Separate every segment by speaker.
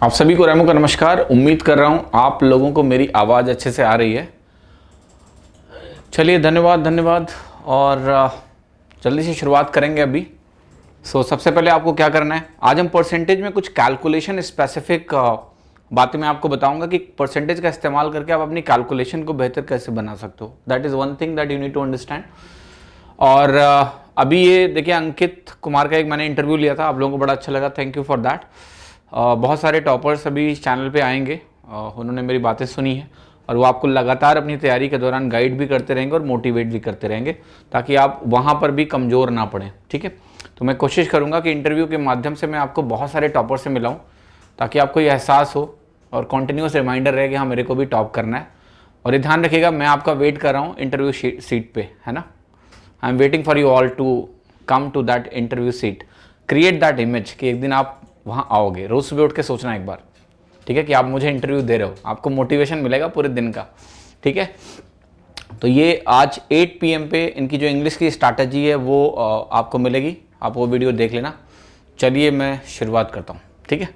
Speaker 1: आप सभी को रेमो का नमस्कार। उम्मीद कर रहा हूं आप लोगों को मेरी आवाज़ अच्छे से आ रही है। चलिए धन्यवाद और जल्दी से शुरुआत करेंगे अभी। सबसे पहले आपको क्या करना है, आज हम परसेंटेज में कुछ कैलकुलेशन स्पेसिफिक बातें मैं आपको बताऊंगा कि परसेंटेज का इस्तेमाल करके आप अपनी कैलकुलेशन को बेहतर कैसे बना सकते हो। That is one thing that you need to understand. और अभी ये देखिए, अंकित कुमार का एक मैंने इंटरव्यू लिया था, आप लोगों को बड़ा अच्छा लगा, थैंक यू फॉर दैट। बहुत सारे टॉपर्स अभी इस चैनल पे आएंगे, उन्होंने मेरी बातें सुनी है और वो आपको लगातार अपनी तैयारी के दौरान गाइड भी करते रहेंगे और मोटिवेट भी करते रहेंगे ताकि आप वहाँ पर भी कमज़ोर ना पड़ें। ठीक है, तो मैं कोशिश करूँगा कि इंटरव्यू के माध्यम से मैं आपको बहुत सारे टॉपर से मिलाऊँ ताकि आपको ये एहसास हो और कॉन्टिन्यूस रिमाइंडर रहे कि हाँ मेरे को भी टॉप करना है। और ये ध्यान रखिएगा, मैं आपका वेट कर रहा हूँ इंटरव्यू सीट पे, है ना। I am waiting for you all to come to that interview seat. Create that image कि एक दिन आप वहाँ आओगे। रोज़ सुबह उठ के सोचना एक बार, ठीक है, कि आप मुझे इंटरव्यू दे रहे हो, आपको मोटिवेशन मिलेगा पूरे दिन का। ठीक है, तो ये आज 8 PM पे इनकी जो इंग्लिश की स्ट्रैटेजी है वो आपको मिलेगी, आप वो वीडियो देख लेना। चलिए मैं शुरुआत करता हूँ, ठीक है,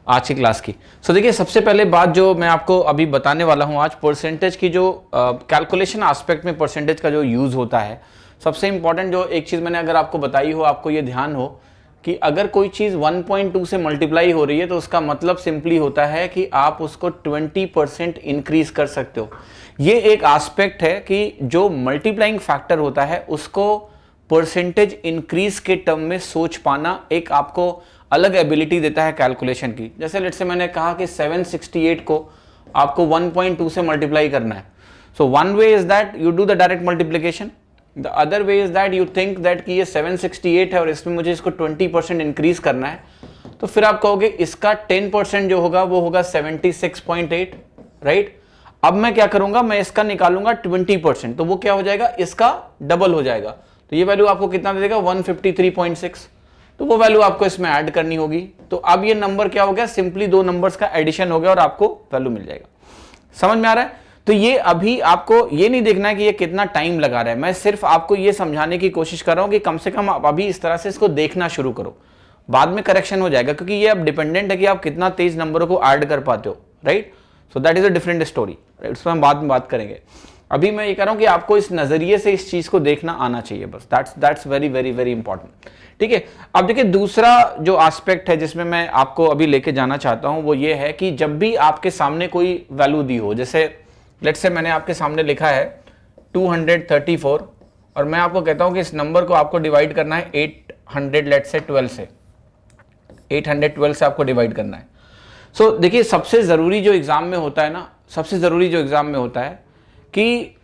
Speaker 1: आज की क्लास की। देखिए, सबसे पहले बात जो मैं आपको अभी बताने वाला हूँ आज, परसेंटेज की जो कैलकुलेशन एस्पेक्ट में परसेंटेज का जो यूज़ होता है। सबसे इंपॉर्टेंट जो एक चीज़ मैंने अगर आपको बताई हो, आपको ये ध्यान हो कि अगर कोई चीज़ 1.2 से मल्टीप्लाई हो रही है तो उसका मतलब सिंपली होता है कि आप उसको 20% इंक्रीज कर सकते हो। ये एक एस्पेक्ट है कि जो मल्टीप्लाइंग फैक्टर होता है उसको परसेंटेज इंक्रीज के टर्म में सोच पाना एक आपको अलग एबिलिटी देता है कैलकुलेशन की। जैसे लेट्स से मैंने कहा कि 768 को आपको 1.2 से मल्टीप्लाई करना है। So one way is that you do the direct multiplication, the other way is that you think that कि ये 768 है और इसमें मुझे इसको 20% इंक्रीज करना है, तो फिर आप कहोगे इसका 10% जो होगा वो होगा 76.8, राइट। अब मैं क्या करूंगा, मैं इसका निकालूंगा 20%, तो वो क्या हो जाएगा, इसका डबल हो जाएगा। तो ये वैल्यू आपको कितना दे देगा, 153.6। तो वो वैल्यू आपको इसमें ऐड करनी होगी। तो अब ये नंबर क्या हो गया, सिंपली दो नंबर्स का एडिशन हो गया और आपको वैल्यू मिल जाएगा। समझ में आ रहा है। तो ये अभी आपको ये नहीं देखना है कि ये कितना टाइम लगा रहा है, मैं सिर्फ आपको ये समझाने की कोशिश कर रहा हूं कि कम से कम आप अभी इस तरह से इसको देखना शुरू करो, बाद में करेक्शन हो जाएगा, क्योंकि ये अब डिपेंडेंट है कि आप कितना तेज नंबरों को ऐड कर पाते हो, right. So that is a different story, right, उसमें हम बाद में बात करेंगे। अभी मैं ये कह रहा हूं कि आपको इस नजरिए से इस चीज को देखना आना चाहिए, बस that's very very very important. ठीक है, अब देखिए दूसरा जो एस्पेक्ट है जिसमें मैं आपको अभी लेके जाना चाहता हूं वो ये है कि जब भी आपके सामने कोई वैल्यू दी हो, जैसे लेट्स से मैंने आपके सामने लिखा है 234 और मैं आपको कहता हूं कि इस नंबर को आपको डिवाइड करना है 800 लेट्स से 12 से 812 से आपको डिवाइड करना है। सो देखिए, सबसे ज़रूरी जो एग्ज़ाम में होता है ना, सबसे ज़रूरी जो एग्ज़ाम में होता है कि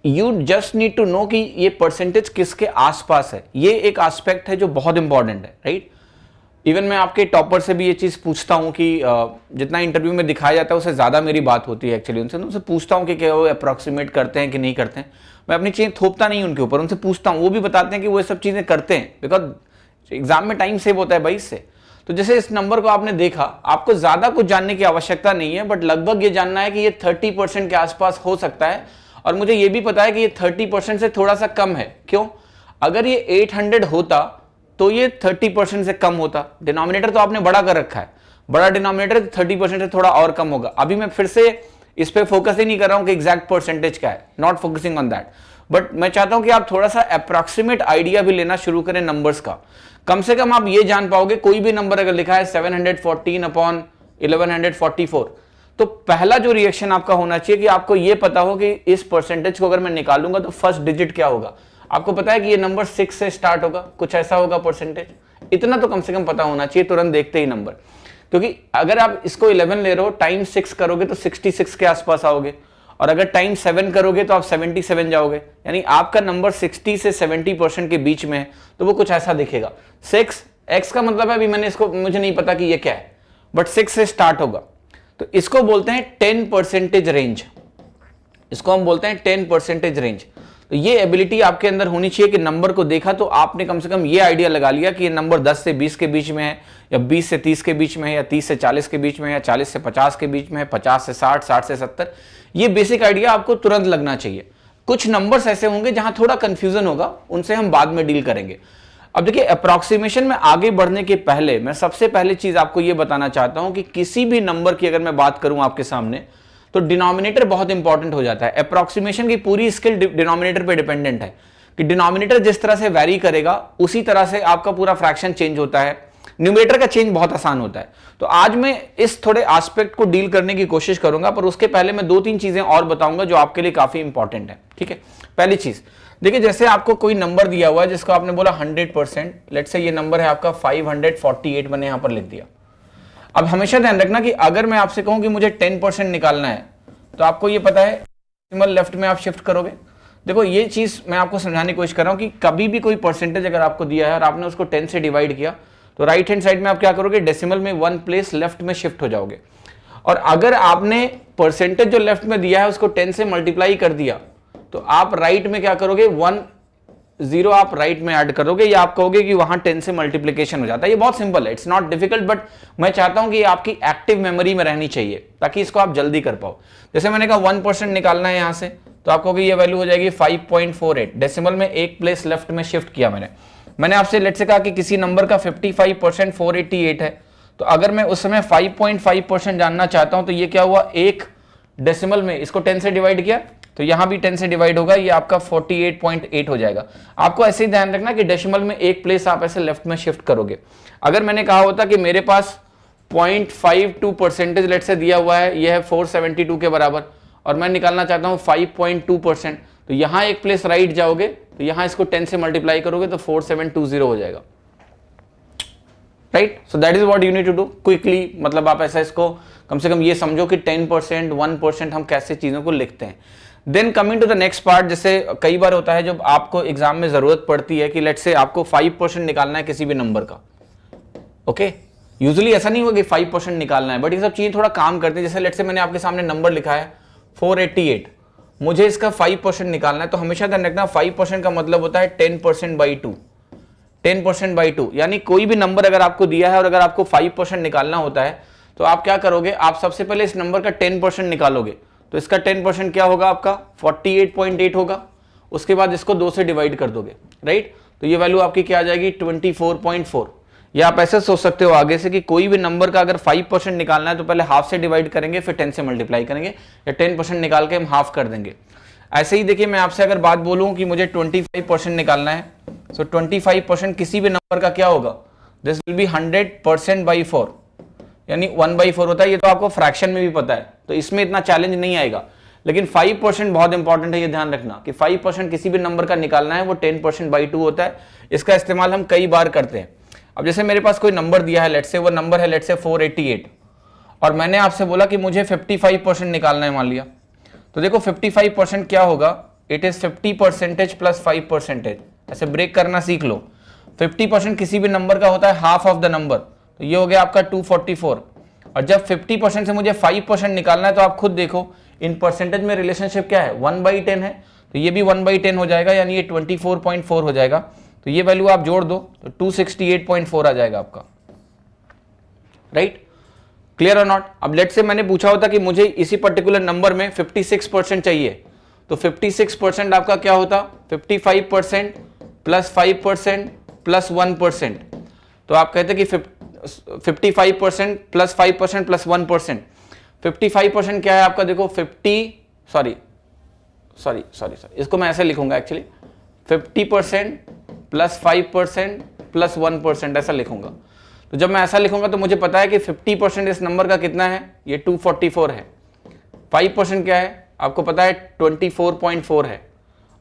Speaker 1: you just need to know कि ये परसेंटेज किसके आसपास है। ये एक एस्पेक्ट है जो बहुत इंपॉर्टेंट है, राइट। इवन मैं आपके टॉपर से भी ये चीज़ पूछता हूँ कि जितना इंटरव्यू में दिखाया जाता है उससे ज़्यादा मेरी बात होती है एक्चुअली उनसे, तो उनसे पूछता हूँ कि क्या वो अप्रॉक्सीमेट करते हैं कि नहीं करते हैं। मैं अपनी चीज़ें थोपता नहीं उनके ऊपर, उनसे पूछता हूँ, वो भी बताते हैं कि वो सब चीज़ें करते हैं, बिकॉज एग्जाम में टाइम सेव होता है भाई इससे। तो जैसे इस नंबर को आपने देखा, आपको ज़्यादा कुछ जानने की आवश्यकता नहीं है, बट लगभग ये जानना है कि ये 30% के आसपास हो सकता है। और मुझे ये भी पता है कि ये 30% से थोड़ा सा कम है। क्यों? अगर ये 800 होता तो ये 30% से कम होता। डिनोमिनेटर तो आपने बड़ा कर रखा है, बड़ा डिनोमिनेटर 30% से थोड़ा और कम होगा। अभी मैं फिर से इस पे फोकस ही नहीं कर रहा हूं कि एग्जैक्ट परसेंटेज क्या है, not focusing on that, but मैं चाहता हूं कि आप थोड़ा सा अप्रॉक्सीमेट आइडिया भी लेना शुरू करें नंबर्स का। कम से कम आप ये जान पाओगे, कोई भी नंबर अगर लिखा है 714 अपॉन 1144, तो पहला जो रिएक्शन आपका होना चाहिए कि आपको ये पता हो कि इस परसेंटेज को अगर मैं निकालूंगा तो फर्स्ट डिजिट क्या होगा। आपको पता है कि ये नंबर 6 से स्टार्ट होगा, कुछ ऐसा होगा परसेंटेज, इतना तो कम से कम पता होना चाहिए तुरंत देखते ही नंबर। क्योंकि अगर आप इसको 11 ले रहे हो, टाइम 6 करोगे तो 66 के आसपास आओगे, और अगर टाइम 7 करोगे तो आप 77 जाओगे, यानी आपका नंबर 60 से 70% के बीच में है, तो वो कुछ ऐसा दिखेगा। 6x का मतलब है, अभी मैंने इसको, मुझे नहीं पता कि ये क्या है, बट 6 से स्टार्ट होगा, तो इसको बोलते हैं 10% रेंज। इसको हम बोलते हैं 10% रेंज। तो ये एबिलिटी आपके अंदर होनी चाहिए कि नंबर को देखा तो आपने कम से कम ये आइडिया लगा लिया कि ये नंबर 10 से 20 के बीच में है, या 20 से 30 के बीच में है, या 30 से 40 के बीच में है, या 40 से 50 के बीच में है, 50 से 60, 60 से 70। ये बेसिक आइडिया आपको तुरंत लगना चाहिए। कुछ नंबर्स ऐसे होंगे जहां थोड़ा कंफ्यूजन होगा, उनसे हम बाद में डील करेंगे। अब देखिए अप्रॉक्सीमेशन में आगे बढ़ने के पहले मैं सबसे पहले चीज आपको यह बताना चाहता हूं कि किसी भी नंबर की अगर मैं बात करूं आपके सामने तो डिनोमिनेटर बहुत इंपॉर्टेंट हो जाता है। अप्रॉक्सीमेशन की पूरी स्किल डिनोमिनेटर पे डिपेंडेंट है कि डिनोमिनेटर जिस तरह से वैरी करेगा उसी तरह से आपका पूरा फ्रैक्शन चेंज होता है। न्यूमरेटर का चेंज बहुत आसान होता है। तो आज मैं इस थोड़े एस्पेक्ट को डील करने की कोशिश करूंगा, पर उसके पहले मैं 2-3 चीजें और बताऊंगा जो आपके लिए काफी इंपॉर्टेंट है। ठीक है, पहली चीज देखिए, जैसे आपको कोई नंबर दिया हुआ है जिसको आपने बोला 100%, लेट्स से ये नंबर है आपका 548, मैंने यहां पर लिख दिया। अब हमेशा ध्यान रखना कि अगर मैं आपसे कहूं कि मुझे 10% निकालना है तो आपको ये पता है डेसिमल लेफ्ट में आप शिफ्ट करोगे। देखो ये चीज मैं आपको समझाने की कोशिश कर रहा हूं कि कभी भी कोई परसेंटेज अगर आपको दिया है और आपने उसको 10 से डिवाइड किया तो राइट हैंड साइड में आप क्या करोगे, डेसिमल में 1 प्लेस लेफ्ट में शिफ्ट हो जाओगे। और अगर आपने परसेंटेज जो लेफ्ट में दिया है उसको 10 से मल्टीप्लाई कर दिया तो आप राइट में क्या करोगे, 1 0 आप राइट में ऐड करोगे या आप कहोगे कि वहां 10 से मल्टीप्लीकेशन हो जाता है। ये बहुत सिंपल है, इट्स नॉट डिफिकल्ट, बट मैं चाहता हूं कि ये आपकी एक्टिव मेमोरी में रहनी चाहिए ताकि इसको आप जल्दी कर पाओ। जैसे मैंने कहा 1% निकालना है यहां से, तो आप कहोगे ये वैल्यू हो जाएगी 5.48। डेसिमल में एक प्लेस लेफ्ट में शिफ्ट किया मैंने आपसे लेट से कहा कि किसी नंबर का 55% 488 है, तो अगर मैं उस समय 5.5% जानना चाहता हूं तो ये क्या हुआ, एक डेसिमल में इसको 10 से डिवाइड किया तो यहां भी 10 से डिवाइड होगा, ये आपका 48.8 हो जाएगा। आपको ऐसे ही ध्यान रखना कि डेसिमल में एक प्लेस आप ऐसे लेफ्ट में शिफ्ट करोगे। अगर मैंने कहा होता कि मेरे पास 0.52% लेट से दिया हुआ है, यह है 472 के बराबर, और मैं निकालना चाहता हूं 5.2%, तो यहां एक प्लेस राइट जाओगे तो यहां इसको 10 से मल्टीप्लाई करोगे तो 4720 हो जाएगा। Right, so that is what you need to do quickly. मतलब आप ऐसा इसको कम से कम ये समझो कि 10%, 1% हम कैसे चीजों को लिखते हैं। Then coming to the next part, जैसे कई बार होता है जब आपको एग्जाम में जरूरत पड़ती है कि लेट्स से आपको 5% निकालना है किसी भी नंबर का। ओके, यूजुअली ऐसा नहीं होगा कि 5% निकालना है, बट ये सब चीजें थोड़ा काम करते हैं। जैसे लेट्स से मैंने आपके सामने नंबर लिखा है 488, मुझे इसका 5% निकालना है, तो हमेशा ध्यान रखना 5% का मतलब होता है 10% बाई 2। 10% बाई 2 यानी कोई भी नंबर अगर आपको दिया है और अगर आपको 5% निकालना होता है तो आप क्या करोगे, आप सबसे पहले इस नंबर का 10% निकालोगे, तो इसका 10% क्या होगा, आपका 48.8 होगा। उसके बाद इसको 2 से डिवाइड कर दोगे, राइट, तो ये वैल्यू आपकी क्या आ जाएगी, 24.4। या आप ऐसे सोच सकते हो आगे से कि कोई भी नंबर का अगर 5% निकालना है तो पहले हाफ से डिवाइड करेंगे फिर 10 से मल्टीप्लाई करेंगे, या 10% निकाल के हम हाफ कर देंगे। ऐसे ही देखिए, मैं आपसे अगर बात बोलूं कि मुझे 25% निकालना है, सो 25% किसी भी नंबर का क्या होगा, दिस विल बी 100% बाई 4, यानी 1/4 होता है। ये तो आपको फ्रैक्शन में भी पता है, तो इसमें इतना चैलेंज नहीं आएगा। लेकिन 5% बहुत इंपॉर्टेंट है, ये ध्यान रखना कि 5% किसी भी नंबर का निकालना है वो 10% बाई 2 होता है। इसका इस्तेमाल हम कई बार करते हैं। अब जैसे मेरे पास कोई नंबर दिया है, लेट्स से वो नंबर है लेट्स से 488, और मैंने आपसे बोला कि मुझे 55% निकालना है मान लिया, तो देखो 55% क्या होगा, इट इज 50% प्लस 5%। ऐसे ब्रेक करना सीख लो। 50% किसी भी नंबर का होता है हाफ ऑफ द नंबर, तो ये हो गया आपका 244। और जब 50% से मुझे 5% निकालना है तो आप खुद देखो इन परसेंटेज में रिलेशनशिप क्या है, 1/10 है, तो ये भी 1/10 हो जाएगा, यानी ये 24.4 हो जाएगा। तो ये वैल्यू आप जोड़ दो तो 268.4 आ जाएगा आपका, राइट, क्लियर और नॉट। अब लेट से मैंने पूछा होता कि मुझे इसी पर्टिकुलर नंबर में 56% चाहिए, तो 56% आपका क्या होता, 55% प्लस 5% प्लस 1%, तो आप कहते कि 55% प्लस 5% प्लस 1%। 55% क्या है आपका, देखो 50 इसको मैं ऐसे लिखूंगा एक्चुअली, 50% प्लस 5% प्लस 1% ऐसा लिखूंगा। तो जब मैं ऐसा लिखूंगा तो मुझे पता है कि 50% इस नंबर का कितना है, ये 244 है। 5% क्या है आपको पता है 24.4 है,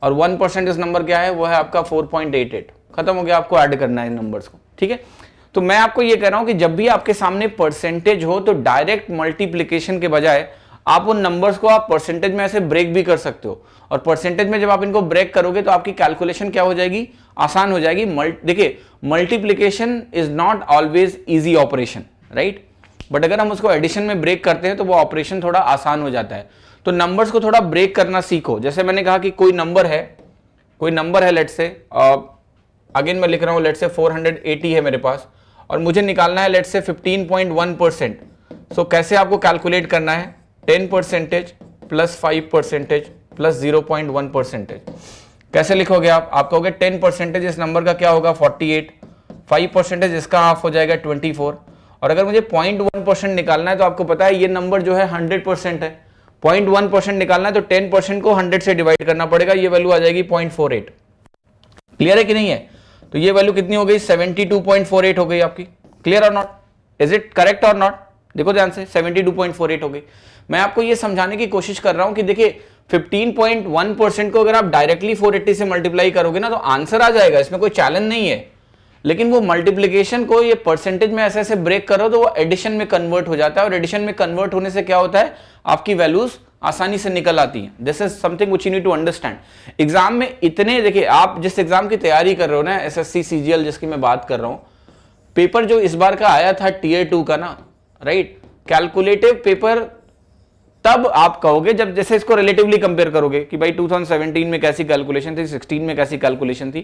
Speaker 1: और 1% इस नंबर क्या है, वो है आपका 4.88। खत्म हो गया, आपको ऐड करना है इन नंबर्स को, ठीक है। तो मैं आपको ये कह रहा हूं कि जब भी आपके सामने परसेंटेज हो तो डायरेक्ट मल्टीप्लिकेशन के बजाय आप उन नंबर्स को आप परसेंटेज में ऐसे ब्रेक भी कर सकते हो, और परसेंटेज में जब आप इनको ब्रेक करोगे तो आपकी कैलकुलेशन क्या हो जाएगी, आसान हो जाएगी। देखिए, multiplication is not always easy operation, right, but अगर हम उसको एडिशन में ब्रेक करते हैं तो वो ऑपरेशन थोड़ा आसान हो जाता है। तो नंबर्स को थोड़ा ब्रेक करना सीखो। जैसे मैंने कहा कि कोई नंबर है लेट्स से, अगेन मैं लिख रहा हूं, लेट्स से 480 है मेरे पास, और मुझे निकालना है लेट्स से 15.1%। सो कैसे आपको कैलकुलेट करना है, 10% प्लस 5% प्लस 0.1%। कैसे लिखोगे आप कहोगे 10% इस नंबर का क्या होगा 48, 5% इसका हाफ हो जाएगा 24, और अगर मुझे 0.1% निकालना है तो आपको पता है ये नंबर जो है 100% है, 0.1% निकालना है तो 10% को 100 से डिवाइड करना पड़ेगा, ये वैल्यू आ जाएगी 0.48। क्लियर है कि नहीं है? तो ये वैल्यू कितनी हो गई 72.48 हो गई आपकी। क्लियर और नॉट? इज इट करेक्ट और नॉट? देखो ध्यान से 72.48 हो गई। मैं आपको ये समझाने की कोशिश कर रहा हूं कि देखिए 15.1% को अगर आप डायरेक्टली 480 से मल्टीप्लाई करोगे ना तो आंसर आ जाएगा, इसमें कोई चैलेंज नहीं है। लेकिन वो मल्टीप्लिकेशन को ये परसेंटेज में ऐसे ऐसे ब्रेक करो तो वो एडिशन में कन्वर्ट हो जाता है, और एडिशन में कन्वर्ट होने से क्या होता है, आपकी वैल्यूज आसानी से निकल आती हैं। This is something which you need to understand. Exam में इतने, देखिए आप जिस एग्जाम की तैयारी कर रहे हो ना, एसएससी सीजीएल जिसकी मैं बात कर रहा हूं, पेपर जो इस बार का आया था टीयर 2 का ना, राइट, कैलकुलेटिव पेपर तब आप कहोगे जब जैसे इसको रिलेटिवली कंपेयर करोगे कि भाई 2017 में कैसी कैलकुलेशन थी, 16 में कैसी कैलकुलेशन थी।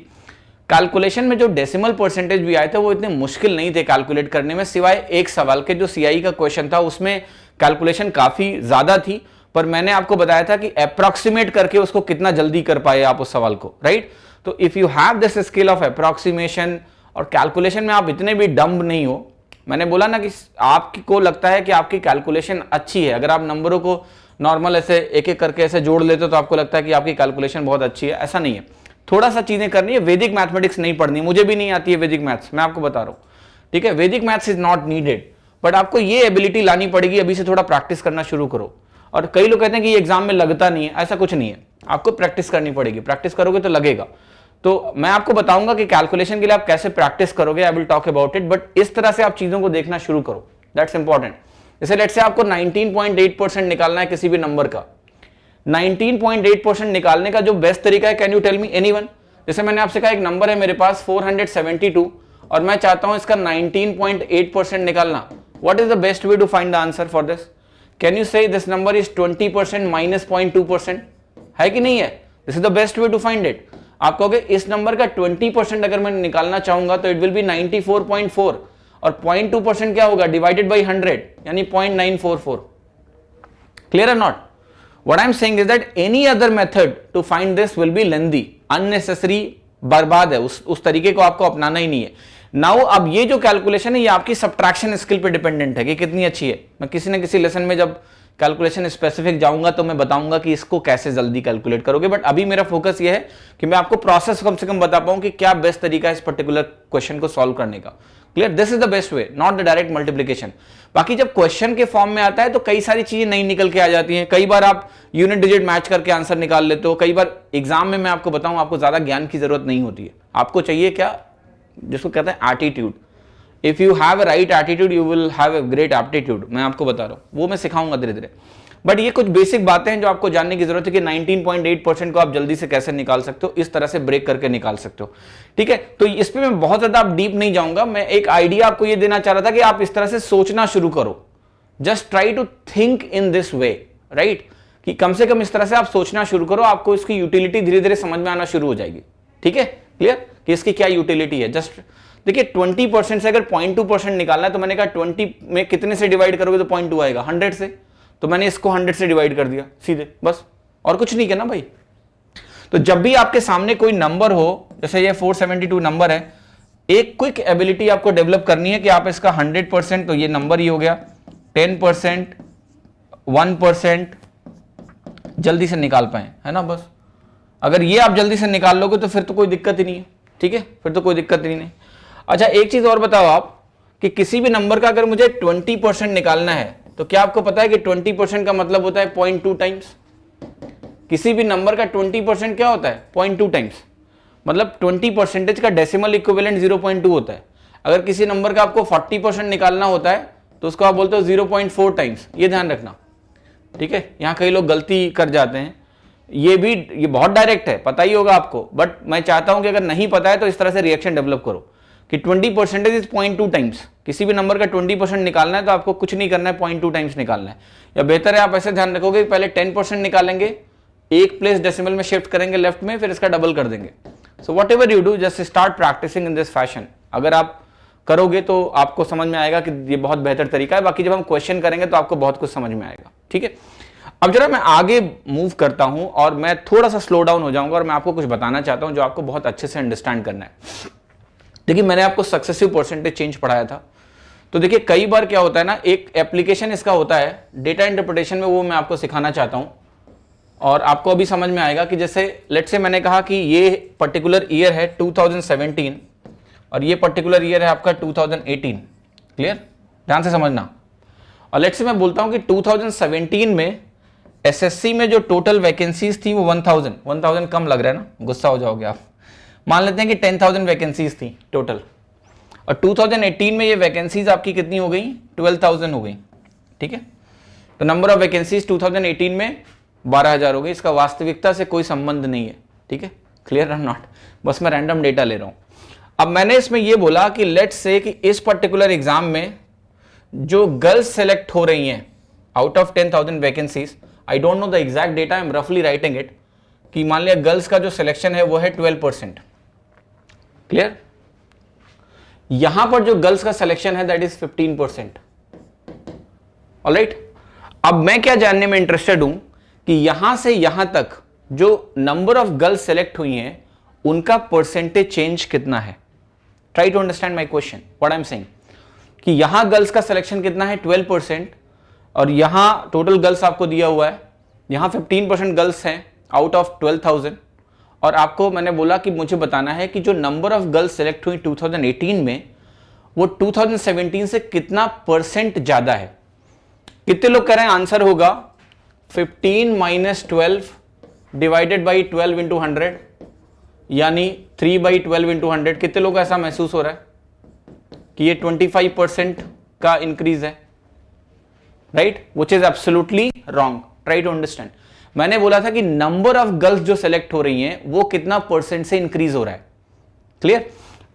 Speaker 1: कैलकुलेशन में जो डेसिमल परसेंटेज भी आए थे वो इतने मुश्किल नहीं थे कैलकुलेट करने में, सिवाय एक सवाल के जो सीआई का क्वेश्चन था उसमें कैलकुलेशन काफी ज्यादा थी, पर मैंने आपको बताया था कि अप्रॉक्सीमेट करके उसको कितना जल्दी कर पाए आप उस सवाल को, राइट। तो if you have this skill of approximation और कैलकुलेशन में आप इतने भी डम्ब नहीं हो, मैंने बोला ना कि आपको लगता है कि आपकी कैलकुलेशन अच्छी है, अगर आप नंबरों को नॉर्मल ऐसे एक एक करके ऐसे जोड़ लेते हो तो आपको लगता है कि आपकी कैलकुलेशन बहुत अच्छी है, ऐसा नहीं है। थोड़ा सा चीजें करनी है, वैदिक मैथमेटिक्स नहीं पढ़नी, मुझे भी नहीं आती है वैदिक मैथ्स, मैं आपको बता रहा हूं, ठीक है। वैदिक maths is not needed, but आपको ये एबिलिटी लानी पड़ेगी, अभी से थोड़ा प्रैक्टिस करना शुरू करो। और कई लोग कहते हैं कि ये एग्जाम में लगता नहीं है, ऐसा कुछ नहीं है, आपको प्रैक्टिस करनी पड़ेगी, प्रैक्टिस करोगे तो लगेगा। तो मैं आपको बताऊंगा कि कैलकुलेशन के लिए आप कैसे प्रैक्टिस करोगे, I will talk about it, but इस तरह से आप चीजों को देखना शुरू करो, दैट्स इंपॉर्टेंट। जैसे लेट्स से आपको 19.8% निकालना है किसी भी नंबर का, 19.8% निकालने का जो बेस्ट तरीका है, can you tell me anyone? जैसे मैंने आपसे कहा एक नंबर है मेरे पास 472 और मैं चाहता हूं इसका 19.8% निकालना, what is the best way to find the answer for this? Can you say this number is 20% minus 0.2%, है कि नहीं है? This is the best way to find it. आप कहोगे इस नंबर का 20% अगर मैं निकालना चाहूंगा तो इट विल बी 94.4, और 0.2% क्या होगा, डिवाइडेड बाई 100 यानी 0.944। क्लियर और not? What I'm saying is that any other method to find this will be lengthy, unnecessary, बर्बाद है, उस तरीके को आपको अपनाना ही नहीं है। नाउ अब ये जो कैलकुलेशन है ये आपकी सब्ट्रैक्शन स्किल पे डिपेंडेंट है कि कितनी अच्छी है। मैं किसी न किसी लेसन में जब कैलकुलेशन स्पेसिफिक जाऊंगा तो मैं बताऊंगा कि इसको कैसे जल्दी कैलकुलेट करोगे, बट अभी मेरा फोकस ये है कि मैं आपको प्रोसेस कम से कम बता पाऊं कि क्या बेस्ट तरीका है इस पर्टिकुलर क्वेश्चन को सॉल्व करने का। Clear? This is the best way, not the direct multiplication. बाकी जब क्वेश्चन के फॉर्म में आता है तो कई सारी चीजें नहीं निकल के आ जाती हैं, कई बार आप यूनिट डिजिट मैच करके आंसर निकाल लेते हो, कई बार एग्जाम में मैं आपको बताऊं आपको ज्यादा ज्ञान की जरूरत नहीं होती है, आपको चाहिए क्या, जिसको कहते हैं attitude. If you have a right attitude you will have a great aptitude, मैं आपको बता रहा हूं, वो मैं सिखाऊंगा धीरे धीरे। बट ये कुछ बेसिक बातें हैं जो आपको जानने की जरूरत है कि 19.8% को आप जल्दी से कैसे निकाल सकते हो, इस तरह से ब्रेक करके निकाल सकते हो, ठीक है। तो इस पे मैं बहुत ज्यादा डीप नहीं जाऊंगा, मैं एक आइडिया आपको ये देना चाह रहा था कि आप इस तरह से सोचना शुरू करो, just try to think in this way, right, कि कम से कम इस तरह से आप सोचना शुरू करो, आपको इसकी यूटिलिटी धीरे धीरे समझ में आना शुरू हो जाएगी, ठीक है। क्लियर कि इसकी क्या यूटिलिटी है? जस्ट देखिए 20% से अगर 0.2% निकालना है तो मैंने कहा 20 में कितने से डिवाइड करोगे तो 0.2 आएगा, 100 से, तो मैंने इसको 100 से डिवाइड कर दिया सीधे, बस, और कुछ नहीं करना भाई। तो जब भी आपके सामने कोई नंबर हो, जैसे ये 472 नंबर है, एक क्विक एबिलिटी आपको डेवलप करनी है कि आप इसका 100%, तो ये नंबर ही हो गया, 10%, 1% जल्दी से निकाल पाए, है ना। बस अगर ये आप जल्दी से निकाल लोगे तो फिर तो कोई दिक्कत ही नहीं है, ठीक है, फिर तो कोई दिक्कत ही नहीं। अच्छा एक चीज और बताओ आप कि किसी भी नंबर का अगर मुझे 20% निकालना है तो क्या आपको पता है कि 20% का मतलब होता है 0.2 टाइम्स? किसी भी नंबर का 20% क्या होता है? 0.2 टाइम्स, मतलब 20% का डेसिमल इक्विवेलेंट 0.2 होता है। अगर किसी नंबर का आपको 40% निकालना होता है तो उसको आप बोलते हो 0.4 टाइम्स, ये ध्यान रखना, ठीक है। यहां कई लोग गलती कर जाते हैं, ये बहुत डायरेक्ट है, पता ही होगा आपको, बट मैं चाहता हूं कि अगर नहीं पता है तो इस तरह से रिएक्शन डेवलप करो कि 20% इज 0.2 टाइम्स। किसी भी नंबर का 20% निकालना है तो आपको कुछ नहीं करना है, 0.2 टाइम्स निकालना है। या बेहतर है आप ऐसे ध्यान रखोगे पहले 10% निकालेंगे, एक प्लेस डेसिमल में शिफ्ट करेंगे लेफ्ट में, फिर इसका डबल कर देंगे। So whatever you do just start practising in this fashion. अगर आप करोगे तो आपको समझ में आएगा कि ये बहुत बेहतर तरीका है। बाकी जब हम क्वेश्चन करेंगे तो आपको बहुत कुछ समझ में आएगा, ठीक है। अब जरा मैं आगे मूव करता हूं और मैं थोड़ा सा स्लो डाउन हो जाऊंगा और मैं आपको कुछ बताना चाहता हूं जो आपको बहुत अच्छे से अंडरस्टैंड करना है। देखिए, मैंने आपको सक्सेसिव परसेंटेज चेंज पढ़ाया था, तो देखिए कई बार क्या होता है ना, एक एप्लीकेशन इसका होता है डेटा इंटरप्रिटेशन में, वो मैं आपको सिखाना चाहता हूं और आपको अभी समझ में आएगा कि जैसे लेट्स से मैंने कहा कि ये पर्टिकुलर ईयर है 2017 और ये पर्टिकुलर ईयर है आपका 2018। क्लियर, ध्यान से समझना। और लेट्स से मैं बोलता हूं कि 2017 में एसएससी में जो टोटल वैकेंसीज थी वो 1000 कम लग रहा है ना, गुस्सा हो जाओगे आप। मान लेते हैं कि 10,000 वैकेंसीज थी टोटल और 2018 में ये वैकेंसीज आपकी कितनी हो गई, 12,000 हो गई। ठीक है, तो नंबर ऑफ वैकेंसीज 2018 में 12,000 हो गई। इसका वास्तविकता से कोई संबंध नहीं है। ठीक है, क्लियर और नॉट, बस मैं रैंडम डेटा ले रहा हूं। अब मैंने इसमें ये बोला कि लेट्स से कि इस पर्टिकुलर एग्जाम में जो गर्ल्स सेलेक्ट हो रही हैं out of 10,000 vacancies, I don't know the exact data, I am रफली राइटिंग इट, कि मान लिया गर्ल्स का जो सिलेक्शन है वो है 12%। क्लियर, यहां पर जो गर्ल्स का सिलेक्शन है दैट इज 15%। ऑलराइट, अब मैं क्या जानने में इंटरेस्टेड हूं कि यहां से यहां तक जो नंबर ऑफ गर्ल्स सेलेक्ट हुई हैं उनका परसेंटेज चेंज कितना है। Try to understand my question, what I am saying, कि यहां गर्ल्स का सिलेक्शन कितना है 12% और यहां टोटल गर्ल्स आपको दिया हुआ है, यहां 15% गर्ल्स हैं आउट ऑफ 12,000 और आपको मैंने बोला कि मुझे बताना है कि जो नंबर ऑफ गर्ल्स सेलेक्ट हुई 2018 में वो 2017 से कितना परसेंट ज्यादा है। कितने लोग कह रहे हैं आंसर होगा 15 माइनस 12 डिवाइडेड बाई 12 इंटू 100 यानी 3 बाई 12 इंटू 100। कितने लोग ऐसा महसूस हो रहा है कि ये 25% का इंक्रीज है, right, which is absolutely wrong. Try to understand, मैंने बोला था कि नंबर ऑफ गर्ल्स जो सेलेक्ट हो रही हैं वो कितना परसेंट से इंक्रीज हो रहा है। क्लियर,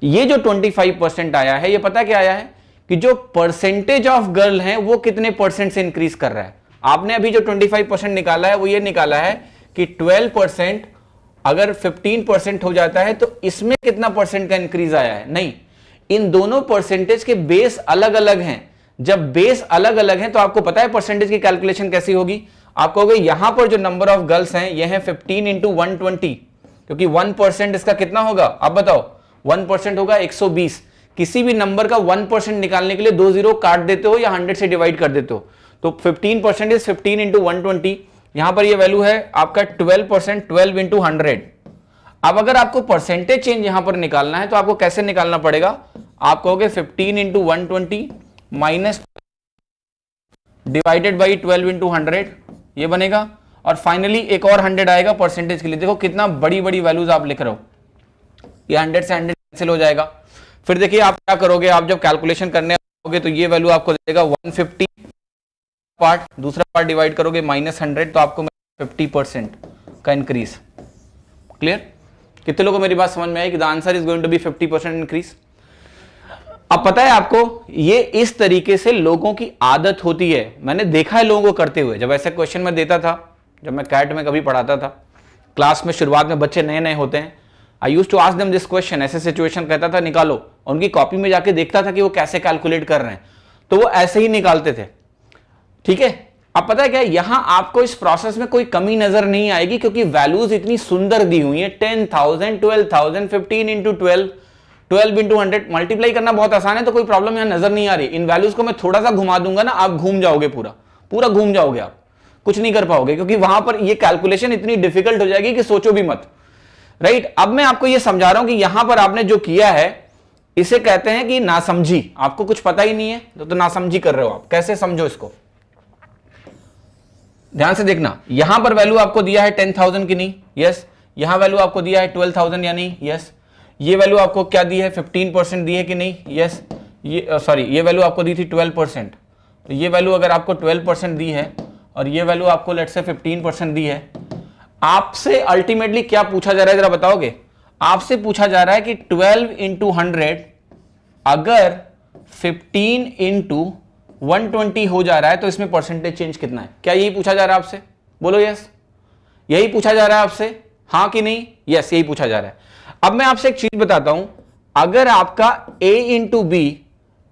Speaker 1: ये जो 25% आया है, ये पता क्या आया है कि जो परसेंटेज ऑफ गर्ल हैं वो कितने परसेंट से इंक्रीज कर रहा है। आपने अभी जो 25% निकाला है वो ये निकाला है कि 12% अगर 15% हो जाता है तो इसमें कितना परसेंट का इंक्रीज आया है। नहीं, इन दोनों परसेंटेज के बेस अलग अलग हैं। जब बेस अलग अलग हैं तो आपको पता है परसेंटेज की कैलकुलेशन कैसी होगी। आप कहोगे यहां पर जो नंबर ऑफ गर्ल्स हैं ये है 15 इंटू 120, क्योंकि 1% इसका कितना होगा आप बताओ, 1% होगा 120। किसी भी नंबर का 1% निकालने के लिए 2 जीरो काट देते हो या 100 से डिवाइड कर देते हो, तो 15% इज 15 इंटू 120। यहां पर ये वैल्यू है आपका 12%, 12 इंटू 100। अब अगर आपको परसेंटेज चेंज यहां पर निकालना है तो आपको कैसे निकालना पड़ेगा, आप कहोगे 15 into 120 minus divided by 12 into 100, ये बनेगा और फाइनली एक और 100 आएगा परसेंटेज के लिए। देखो कितना बड़ी बड़ी वैल्यूज आप लिख रहे हो, ये 100 से 100 कैंसिल हो जाएगा। फिर देखिए आप क्या करोगे, आप जब कैलकुलेशन करने आओगे तो ये वैल्यू आपको देगा 150 पार्ट, दूसरा पार्ट डिवाइड करोगे -100 तो आपको 50% का इंक्रीज। क्लियर, कितने लोगों को मेरी बात समझ में आई कि the answer is going to be 50% increase. अब पता है आपको, ये इस तरीके से लोगों की आदत होती है। मैंने देखा है लोगों को करते हुए। जब ऐसे क्वेश्चन मैं देता था, जब मैं कैट में कभी पढ़ाता था, क्लास में शुरुआत में बच्चे नए नए होते हैं, I used to ask them this question, ऐसे सिचुएशन कहता था निकालो, और उनकी कॉपी में जाके देखता था कि वो कैसे कैलकुलेट कर रहे हैं, तो वो ऐसे ही निकालते थे। ठीक है, अब पता है क्या, यहां आपको इस प्रोसेस में कोई कमी नजर नहीं आएगी क्योंकि वैल्यूज इतनी सुंदर दी हुई है। 10,000, 12,000, 15 इंटू 12, 12 इंटू 100, मल्टीप्लाई करना बहुत आसान है, तो कोई प्रॉब्लम यहां नजर नहीं आ रही। इन वैल्यूज को मैं थोड़ा सा घुमा दूंगा ना, आप घूम जाओगे, पूरा घूम जाओगे, आप कुछ नहीं कर पाओगे क्योंकि वहां पर ये कैलकुलेशन इतनी डिफिकल्ट हो जाएगी कि सोचो भी मत। राइट, अब मैं आपको ये समझा रहा हूं कि यहां पर आपने जो किया है इसे कहते हैं कि नासमझी। आपको कुछ पता ही नहीं है तो नासमझी कर रहे हो आप। कैसे समझो इसको, ध्यान से देखना। यहां पर वैल्यू आपको दिया है 10,000 की नहीं, यस। यहां वैल्यू आपको दिया है 12,000 यानी यस। ये वैल्यू आपको क्या दी है, 15% दी है कि नहीं, यस। ये सॉरी, ये वैल्यू आपको दी थी 12%, तो ये वैल्यू अगर आपको 12% दी है और ये वैल्यू आपको लेट्स से 15% दी है, आपसे अल्टीमेटली क्या पूछा जा रहा है जरा बताओगे। आपसे पूछा जा रहा है कि 12 इंटू 100 अगर 15 इंटू 120 हो जा रहा है तो इसमें परसेंटेज चेंज कितना है। क्या यही पूछा जा रहा है आपसे, बोलो यस। यही पूछा जा रहा है आपसे, हाँ कि नहीं, यस यही पूछा जा रहा है। अब मैं आपसे एक चीज बताता हूं, अगर आपका a into B,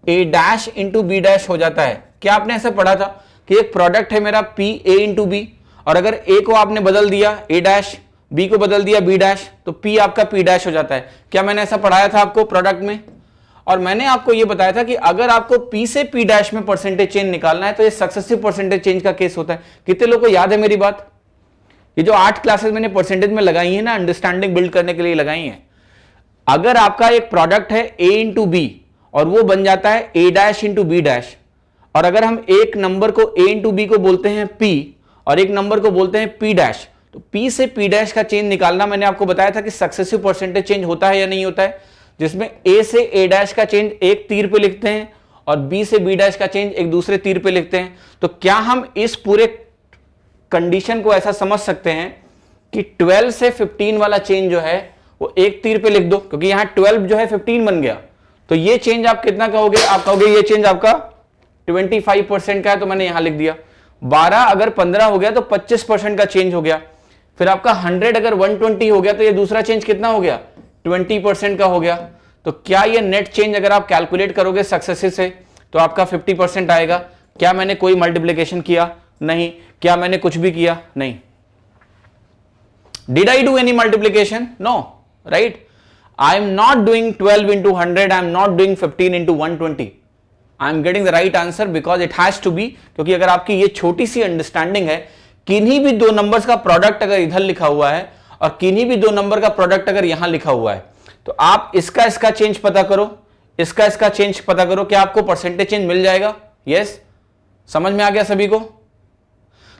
Speaker 1: A dash into B dash हो जाता है, क्या आपने ऐसे पढ़ा था कि एक प्रोडक्ट है मेरा p a इंटू बी और अगर ए को आपने बदल दिया ए डैश, बी को बदल दिया बी डैश, तो पी आपका पी डैश हो जाता है। क्या मैंने ऐसा पढ़ाया था आपको प्रोडक्ट में? और मैंने आपको यह बताया था कि अगर आपको पी से पी डैश में परसेंटेज चेंज निकालना है तो ये सक्सेसिव परसेंटेज चेंज का केस होता है। कितने लोगों को याद है मेरी बात? ये जो 8 क्लासेस मैंने परसेंटेज में लगाई है ना, अंडरस्टैंडिंग बिल्ड करने के लिए लगाई है। अगर आपका एक प्रोडक्ट है ए इंटू बी और वो बन जाता है ए डैश इंटू बी डैश, और अगर हम एक नंबर को ए इंटू बी को बोलते हैं पी और एक नंबर को बोलते हैं पी डैश, तो पी से पी डैश का चेंज निकालना मैंने आपको बताया था कि सक्सेसिव परसेंटेज चेंज होता है या नहीं होता है, जिसमें ए से ए डैश का चेंज एक तीर पे लिखते हैं और बी से बी डैश का चेंज एक दूसरे तीर पे लिखते हैं। तो क्या हम इस पूरे कंडीशन को ऐसा समझ सकते हैं कि 12 से 15 वाला चेंज जो है वो एक तीर पे लिख दो, क्योंकि यहां 12 जो है 15 बन गया, तो ये चेंज आप कितना कहोगे? आप कहोगे ये चेंज आपका 25% का है, तो मैंने यहां लिख दिया। 12 अगर 15 हो गया तो 25% का चेंज हो गया। फिर आपका 100 अगर 120 हो गया तो ये दूसरा चेंज कितना हो गया? 20% का हो गया। तो क्या ये नेट चेंज अगर आप कैलकुलेट करोगे सक्सेसिव से तो आपका 50% आएगा। क्या मैंने कोई मल्टीप्लिकेशन किया? नहीं। क्या मैंने कुछ भी किया? नहीं। Did I do any multiplication? No, right? I am not doing 12 into 100. I am not doing 15 into 120. I am getting the right answer because it has to be, क्योंकि अगर आपकी ये छोटी सी अंडरस्टैंडिंग है, किन्हीं भी दो नंबर्स का प्रोडक्ट अगर इधर लिखा हुआ है और किन्हीं भी दो नंबर का प्रोडक्ट अगर यहां लिखा हुआ है, तो आप इसका चेंज पता करो, इसका चेंज पता करो, क्या आपको परसेंटेज चेंज मिल जाएगा? यस, समझ में आ गया सभी को?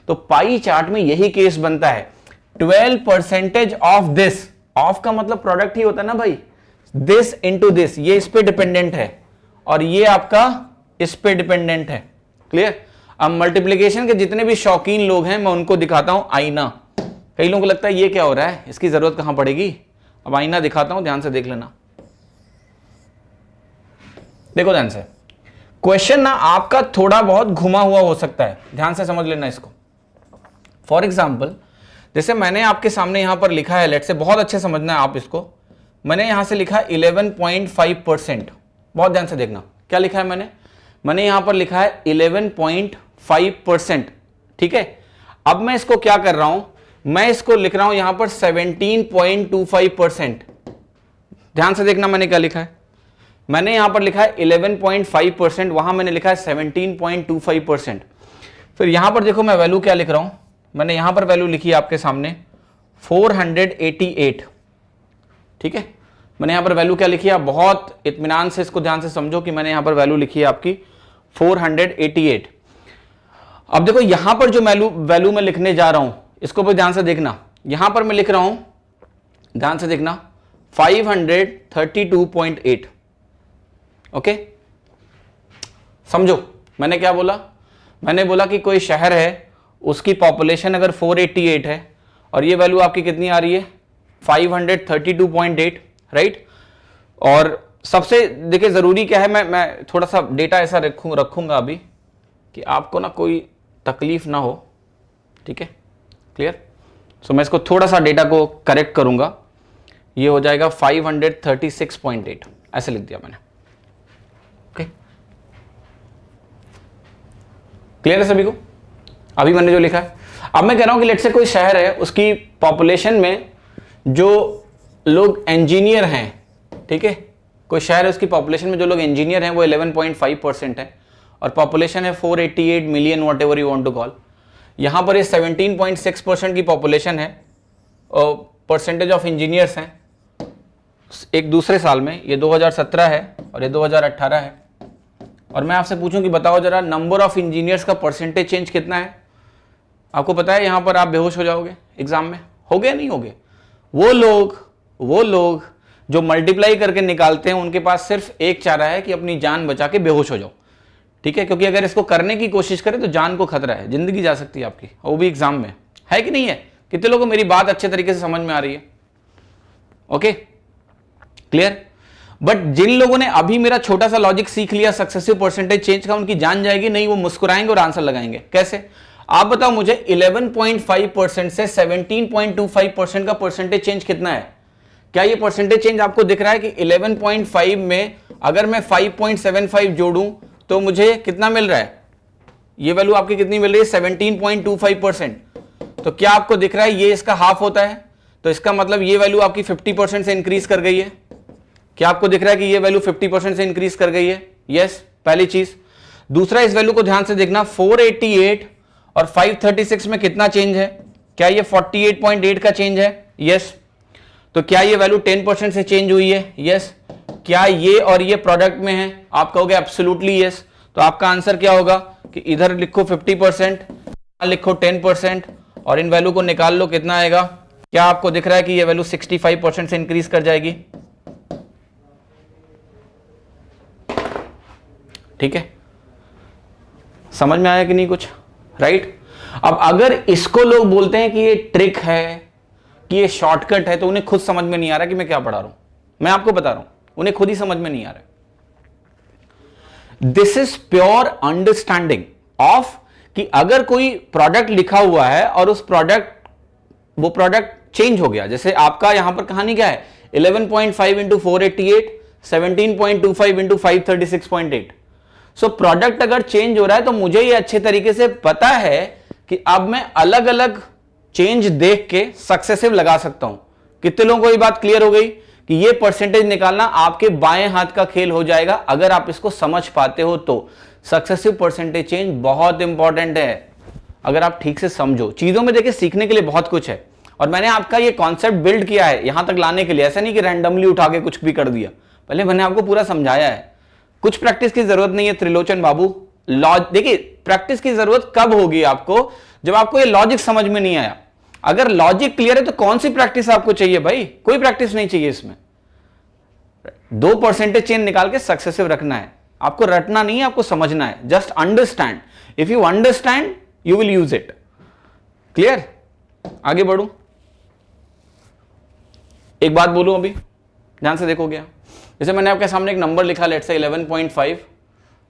Speaker 1: तो पाई चार्ट में यही केस बनता है। 12% ऑफ दिस, ऑफ का मतलब प्रोडक्ट ही होता है ना भाई, दिस इंटू दिस, ये इस पे डिपेंडेंट है और ये आपका इस पे डिपेंडेंट है। क्लियर? अब मल्टीप्लिकेशन के जितने भी शौकीन लोग हैं मैं उनको दिखाता हूं आईना। कई लोगों को लगता है ये क्या हो रहा है, इसकी जरूरत कहां पड़ेगी। अब आईना दिखाता हूं, ध्यान से देख लेना। देखो ध्यान से, क्वेश्चन ना आपका थोड़ा बहुत घुमा हुआ हो सकता है, ध्यान से समझ लेना इसको। फॉर एग्जाम्पल, जैसे मैंने आपके सामने यहां पर लिखा है, लेट से, बहुत अच्छे समझना है आप इसको, मैंने यहां से लिखा 11.5%। बहुत ध्यान से देखना क्या लिखा है मैंने यहां पर लिखा है 11.5%। ठीक है, अब मैं इसको क्या कर रहा हूं, मैं इसको लिख रहा हूं यहां पर 17.25%। ध्यान से देखना मैंने क्या लिखा है, मैंने यहां पर लिखा है 11.5%, वहां मैंने लिखा है 17.25%। फिर यहां पर देखो मैं वैल्यू क्या लिख रहा हूं, मैंने यहां पर वैल्यू लिखी है आपके सामने 488। ठीक है, मैंने यहां पर वैल्यू क्या लिखी है, आप बहुत इत्मीनान से इसको ध्यान से समझो कि मैंने यहां पर वैल्यू लिखी है आपकी 488। अब देखो यहां पर जो वैल्यू मैं लिखने जा रहा हूं, इसको भी ध्यान से देखना। यहां पर मैं लिख रहा हूं, ध्यान से देखना, 532.8। ओके, समझो मैंने क्या बोला, मैंने बोला कि कोई शहर है, उसकी पॉपुलेशन अगर 488 है और ये वैल्यू आपकी कितनी आ रही है, 532.8, राइट। और सबसे देखिए जरूरी क्या है, मैं थोड़ा सा डेटा ऐसा रखूंगा अभी कि आपको ना कोई तकलीफ ना हो। ठीक है, क्लियर। सो मैं इसको थोड़ा सा डेटा को करेक्ट करूंगा, ये हो जाएगा 536.8, ऐसे लिख दिया मैंने। ओके, क्लियर है सभी को? अभी मैंने जो लिखा है, अब मैं कह रहा हूं कि लेट से कोई शहर है, उसकी पॉपुलेशन में जो लोग इंजीनियर हैं, ठीक है, कोई शहर है उसकी पॉपुलेशन में जो लोग इंजीनियर हैं वो 11.5% है और पॉपुलेशन है 488 million, whatever you want to call. यहां पर ये 17.6% की पॉपुलेशन है और परसेंटेज ऑफ इंजीनियर्स हैं एक दूसरे साल में, ये 2017 है और ये 2018 है। और मैं आपसे पूछूं कि बताओ जरा, नंबर ऑफ इंजीनियर्स का परसेंटेज चेंज कितना है? आपको पता है, यहां पर आप बेहोश हो जाओगे एग्जाम में, हो गए नहीं होगे। वो लोग जो मल्टीप्लाई करके निकालते हैं उनके पास सिर्फ एक चारा है कि अपनी जान बचा के बेहोश हो जाओ। ठीक है, क्योंकि अगर इसको करने की कोशिश करें तो जान को खतरा है, जिंदगी जा सकती है आपकी, वो भी एग्जाम में। है कि नहीं है? कितने लोगों को मेरी बात अच्छे तरीके से समझ में आ रही है? Okay, clear. बट जिन लोगों ने अभी मेरा छोटा सा लॉजिक सीख लिया सक्सेसिव परसेंटेज चेंज का, उनकी जान जाएगी नहीं, वो मुस्कुराएंगे और आंसर लगाएंगे। कैसे? आप बताओ मुझे, 11.5% से 17.25% का परसेंटेज चेंज कितना है? क्या ये परसेंटेज चेंज आपको दिख रहा है कि 11.5 में अगर मैं 5.75 जोड़ूं तो मुझे कितना मिल रहा है? ये वैल्यू आपकी कितनी मिल रही है? 17.25%। तो क्या आपको दिख रहा है ये इसका हाफ होता है, तो इसका मतलब ये वैल्यू आपकी 50% से इंक्रीज कर गई है। क्या आपको दिख रहा है कि ये वैल्यू 50% से इंक्रीज कर गई है? यस, पहली चीज। दूसरा, इस वैल्यू को ध्यान से देखना, 488 और 536 में कितना चेंज है? क्या ये 48.8 का चेंज है? यस। तो क्या ये वैल्यू 10% से चेंज हुई है? यस। क्या ये और ये प्रोडक्ट में है? आप कहोगे एब्सोल्युटली यस। तो आपका आंसर क्या होगा कि इधर लिखो 50%, लिखो 10% और इन वैल्यू को निकाल लो, कितना आएगा? क्या आपको दिख रहा है कि ये वैल्यू 65% से इंक्रीज कर जाएगी? ठीक है, समझ में आया कि नहीं कुछ? राइट। अब अगर इसको लोग बोलते हैं कि ये ट्रिक है, कि ये शॉर्टकट है, तो उन्हें खुद समझ में नहीं आ रहा कि मैं क्या पढ़ा रहा हूं। मैं आपको बता रहा हूं, उन्हें खुद ही समझ में नहीं आ रहा। This is pure understanding of कि अगर कोई प्रोडक्ट लिखा हुआ है और उस वो प्रोडक्ट चेंज हो गया, जैसे आपका यहां पर कहानी क्या है, 11.5 इंटू 488, 17.25 इंटू 536.8। सो प्रोडक्ट अगर चेंज हो रहा है तो मुझे ये अच्छे तरीके से पता है कि अब मैं अलग अलग चेंज देख के सक्सेसिव लगा सकता हूं। कितने लोगों को ये बात क्लियर हो गई कि ये परसेंटेज निकालना आपके बाएं हाथ का खेल हो जाएगा अगर आप इसको समझ पाते हो तो। सक्सेसिव परसेंटेज चेंज बहुत इंपॉर्टेंट है अगर आप ठीक से समझो। चीजों में देखिए सीखने के लिए बहुत कुछ है और मैंने आपका ये कॉन्सेप्ट बिल्ड किया है यहां तक लाने के लिए। ऐसा नहीं कि रैंडमली उठा के कुछ भी कर दिया, पहले मैंने आपको पूरा समझाया है। कुछ प्रैक्टिस की जरूरत नहीं है त्रिलोचन बाबू। देखिए प्रैक्टिस की जरूरत कब होगी आपको, जब आपको ये लॉजिक समझ में नहीं आया। अगर लॉजिक क्लियर है तो कौन सी प्रैक्टिस आपको चाहिए भाई? कोई प्रैक्टिस नहीं चाहिए इसमें। 2% चेंज निकाल के सक्सेसिव रखना है, आपको रटना नहीं है, आपको समझना है। Just understand, if you understand you will use it. Clear? आगे बढ़ू, एक बात बोलूं अभी, ध्यान से देखो। क्या जैसे मैंने आपके सामने एक नंबर लिखा, लेट्स से 11.5,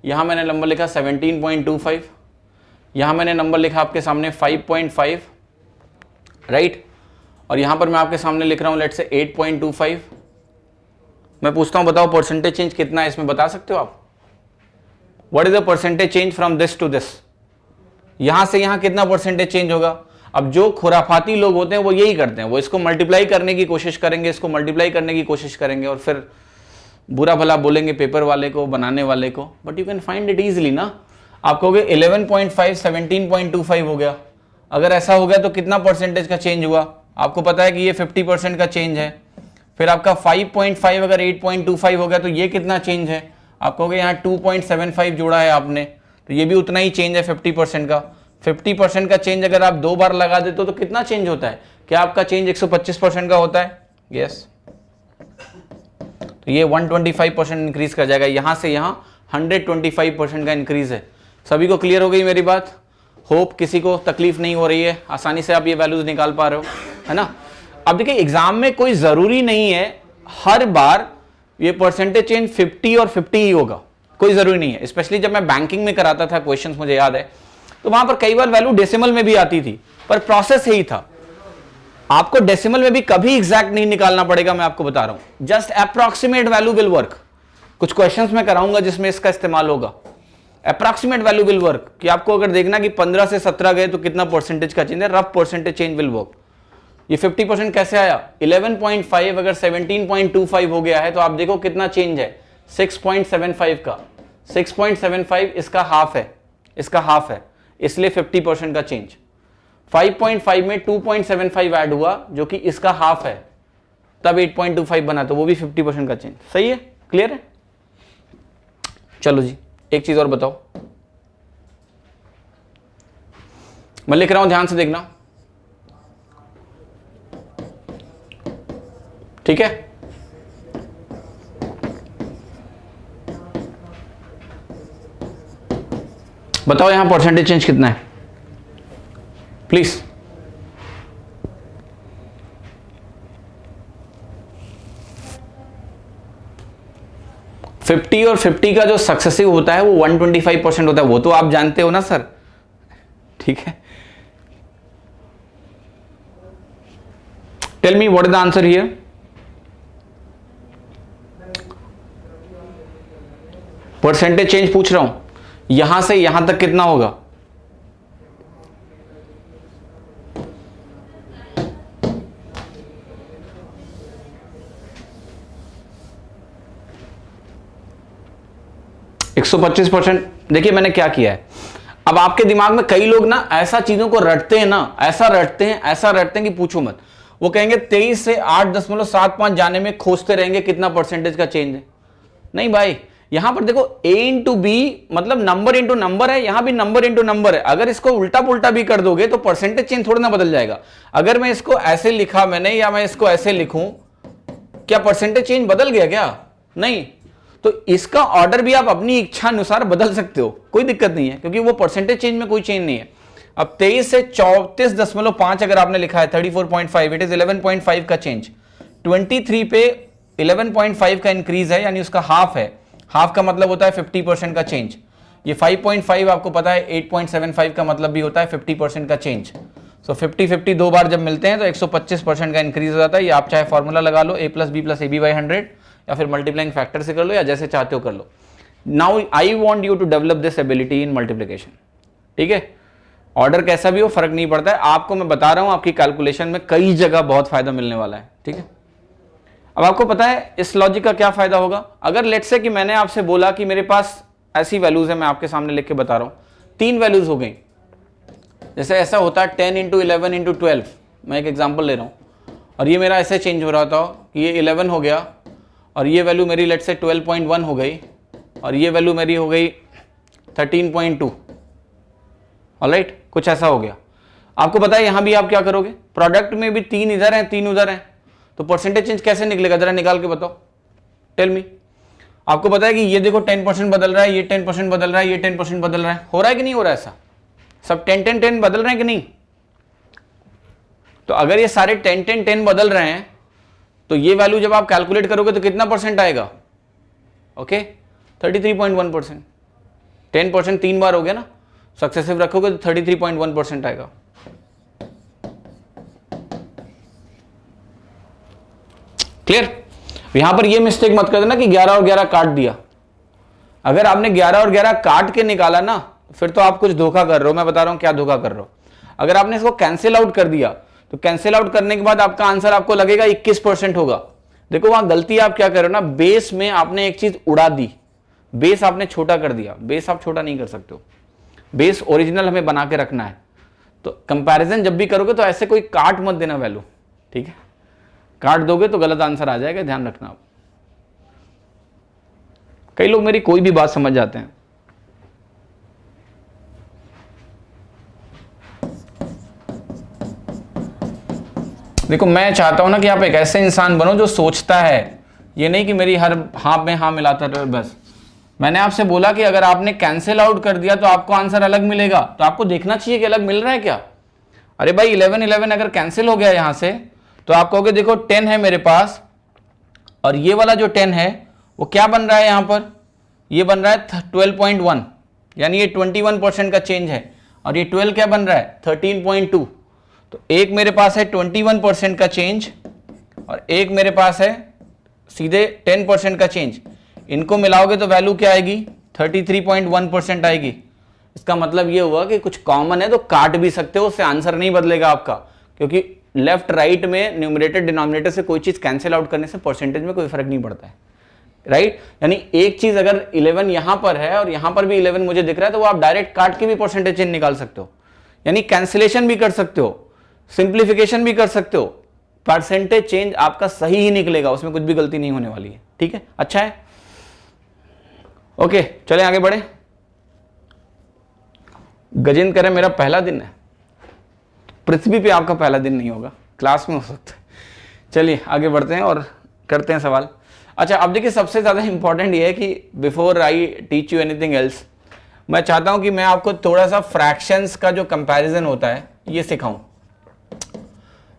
Speaker 1: यहां मैंने नंबर लिखा 17.25, यहां मैंने नंबर लिखा आपके सामने 5.5, राइट? और यहां पर मैं आपके सामने लिख रहा हूं लेट्स से 8.25। मैं पूछता हूं बताओ परसेंटेज चेंज कितना है इसमें, बता सकते हो आप? What is the percentage change from this to this? यहां से यहां कितना परसेंटेज चेंज होगा? अब जो खुराफाती लोग होते हैं वो यही करते हैं, वो इसको मल्टीप्लाई करने की कोशिश करेंगे, इसको मल्टीप्लाई करने की कोशिश करेंगे और फिर बुरा भला बोलेंगे पेपर वाले को, बनाने वाले को। But you can find it easily ना। आप कहोगे 11.5 17.25 हो गया, अगर ऐसा हो गया तो कितना परसेंटेज का चेंज हुआ? आपको पता है कि ये 50% का चेंज है। फिर आपका 5.5 अगर 8.25 हो गया तो ये कितना चेंज है? आप कहोगे यहाँ 2.75 जोड़ा है आपने, तो ये भी उतना ही चेंज है 50% का। 50% का चेंज अगर आप 2 बार लगा देते हो तो कितना चेंज होता है? क्या आपका चेंज 125% का होता है? यस। तो ये 125% इंक्रीज कर जाएगा, यहां से यहां 125% का इंक्रीज है। सभी को क्लियर हो गई मेरी बात? होप किसी को तकलीफ नहीं हो रही है, आसानी से आप ये वैल्यूज निकाल पा रहे हो, है ना? अब देखिए एग्जाम में कोई जरूरी नहीं है हर बार ये परसेंटेज चेंज 50 और 50 ही होगा, कोई जरूरी नहीं है। स्पेशली जब मैं बैंकिंग में कराता था क्वेश्चंस, मुझे याद है, तो वहां पर कई बार वैल्यू डेसिमल में भी आती थी, पर प्रोसेस यही था। आपको डेसिमल में भी कभी एग्जैक्ट नहीं निकालना पड़ेगा, मैं आपको बता रहा हूं। Just approximate value will work. कुछ क्वेश्चंस में कराऊंगा जिसमें इसका इस्तेमाल होगा। अप्रॉक्सीमेट वैल्यू विल वर्क कि आपको अगर देखना कि 15 से 17 गए तो कितना परसेंटेज का चेंज है, rough percentage change will work. ये 50% कैसे आया? 11.5 अगर 17.25 हो गया है तो आप देखो कितना चेंज है, 6.75 का। 6.75 इसका हाफ है, इसका हाफ है, इसलिए 50% का चेंज। 5.5 में 2.75 ऐड हुआ जो कि इसका हाफ है, तब 8.25 बना, तो वो भी 50% का चेंज। सही है? क्लियर है? चलो जी, एक चीज और बताओ, मैं लिख रहा हूं, ध्यान से देखना, ठीक है? बताओ यहां परसेंटेज चेंज कितना है प्लीज। फिफ्टी और 50 का जो सक्सेसिव होता है वो 125% होता है, वो तो आप जानते हो ना सर, ठीक है? Tell me what is the answer here? Percentage change पूछ रहा हूं, यहां से यहां तक कितना होगा? 125%। देखिए मैंने क्या किया है, अब आपके दिमाग में कई लोग ना ऐसा चीजों को रटते हैं ना, ऐसा रटते हैं कि पूछो मत। वो कहेंगे 23 से 8.75 जाने में खोजते रहेंगे कितना परसेंटेज का चेंज है। नहीं भाई, यहां पर देखो a इंटू बी मतलब नंबर इंटू नंबर है, यहां भी नंबर इंटू नंबर है। अगर इसको उल्टा पुल्टा भी कर दोगे तो परसेंटेज चेंज थोड़ा ना बदल जाएगा। अगर मैं इसको ऐसे लिखा मैंने या मैं इसको ऐसे लिखूं, क्या परसेंटेज चेंज बदल गया क्या? नहीं। तो इसका ऑर्डर भी आप अपनी इच्छा अनुसार बदल सकते हो, कोई दिक्कत नहीं है, क्योंकि वो परसेंटेज चेंज में कोई चेंज नहीं है। अब 23 से 34.5 अगर आपने लिखा है 34.5, इट इज 11.5 का चेंज। 23 पे 11.5 का इंक्रीज है, यानी उसका हाफ है। हाफ का मतलब होता है 50% का चेंज। ये 5.5 आपको पता है 8.75 का मतलब भी होता है 50% का चेंज। सो 50-50 दो बार जब मिलते हैं तो 125% का इंक्रीज हो जाता है। ये आप चाहे फॉर्मूला लगा लो, a plus B plus AB by 100, या फिर मल्टीप्लाइंग फैक्टर से कर लो, या जैसे चाहते हो कर लो। Now I want you to develop this ability in multiplication. ठीक है, ऑर्डर कैसा भी हो फर्क नहीं पड़ता है, आपको मैं बता रहा हूं आपकी कैलकुलेशन में कई जगह बहुत फायदा मिलने वाला है। ठीक है, अब आपको पता है इस लॉजिक का क्या फायदा होगा। अगर लेट्स से कि मैंने आपसे बोला कि मेरे पास ऐसी वैल्यूज है, मैं आपके सामने लिख के बता रहा हूं, 3 वैल्यूज हो गई। जैसे ऐसा होता है 10 इंटू 11 इंटू 12, मैं एक एग्जाम्पल ले रहा हूं, और ये मेरा ऐसे चेंज हो रहा था कि ये 11 हो गया, और ये वैल्यू मेरी लेट्स से 12.1 हो गई, और ये वैल्यू मेरी हो गई 13.2। ऑलराइट, कुछ ऐसा हो गया। आपको पता है यहां भी आप क्या करोगे, प्रोडक्ट में भी 3 इधर हैं 3 उधर हैं, तो परसेंटेज चेंज कैसे निकलेगा, जरा निकाल के बताओ, टेल मी। आपको पता है कि ये देखो 10% बदल रहा है, ये 10% बदल रहा है, ये 10% बदल रहा है, हो रहा है कि नहीं हो रहा है? ऐसा सब 10-10-10 बदल रहे हैं कि नहीं? तो अगर ये सारे 10-10-10 बदल रहे हैं तो ये वैल्यू जब आप कैलकुलेट करोगे तो कितना परसेंट आएगा? ओके, 33.1%। 10% 3 बार हो गया ना, सक्सेसिव रखोगे तो 33.1% आएगा। क्लियर? यहां पर ये मिस्टेक मत कर देना कि 11 और 11 काट दिया। अगर आपने 11 और 11 काट के निकाला ना, फिर तो आप कुछ धोखा कर रहे हो। मैं बता रहा हूं क्या धोखा कर रहे हो। अगर आपने इसको कैंसिल आउट कर दिया तो कैंसिल आउट करने के बाद आपका आंसर आपको लगेगा 21% होगा। देखो वहां गलती आप क्या कर रहे हो ना, बेस में आपने एक चीज उड़ा दी, बेस आपने छोटा कर दिया। बेस आप छोटा नहीं कर सकते हो, बेस ओरिजिनल हमें बना के रखना है। तो कंपैरिजन जब भी करोगे तो ऐसे कोई काट मत देना वैल्यू, ठीक है? काट दोगे तो गलत आंसर आ जाएगा, ध्यान रखना आप। कई लोग मेरी कोई भी बात समझ जाते हैं। देखो मैं चाहता हूं ना कि आप एक ऐसे इंसान बनो जो सोचता है, ये नहीं कि मेरी हर हाँ में हाँ मिलाता रहे बस। मैंने आपसे बोला कि अगर आपने कैंसिल आउट कर दिया तो आपको आंसर अलग मिलेगा, तो आपको देखना चाहिए कि अलग मिल रहा है क्या। अरे भाई 11-11 अगर कैंसिल हो गया यहां से तो आप कहोगे देखो 10 है मेरे पास, और ये वाला जो 10 है वो क्या बन रहा है यहां पर, ये बन रहा है 12.1, यानी ये 21% का चेंज है, और ये 12 क्या बन रहा है 13.2। तो एक मेरे पास है 21% का चेंज और एक मेरे पास है सीधे 10% का चेंज। इनको मिलाओगे तो वैल्यू क्या आएगी 33.1% आएगी। इसका मतलब ये हुआ कि कुछ कॉमन है तो काट भी सकते हो, उससे आंसर नहीं बदलेगा आपका, क्योंकि लेफ्ट राइट में न्यूमरेटर डिनोमिनेटर से कोई चीज कैंसिल आउट करने से परसेंटेज में कोई फर्क नहीं पड़ता है, राइट? यानी एक चीज अगर 11 यहां पर है और यहां पर भी 11 मुझे दिख रहा है तो वो आप डायरेक्ट काट के भी परसेंटेज चेंज निकाल सकते हो, यानी कैंसिलेशन भी कर सकते हो, सिंप्लीफिकेशन भी कर सकते हो, परसेंटेज चेंज आपका सही ही निकलेगा, उसमें कुछ भी गलती नहीं होने वाली है। ठीक है, अच्छा है, ओके चलें आगे बढ़े। गजेंद्र कह रहे मेरा पहला दिन है, पृथ्वी पे आपका पहला दिन नहीं होगा, क्लास में हो सकता है। चलिए आगे बढ़ते हैं और करते हैं सवाल। अच्छा अब देखिए सबसे ज्यादा इंपॉर्टेंट ये है कि before I teach you anything else, मैं चाहता हूं कि मैं आपको थोड़ा सा फ्रैक्शंस का जो कंपैरिजन होता है ये सिखाऊं।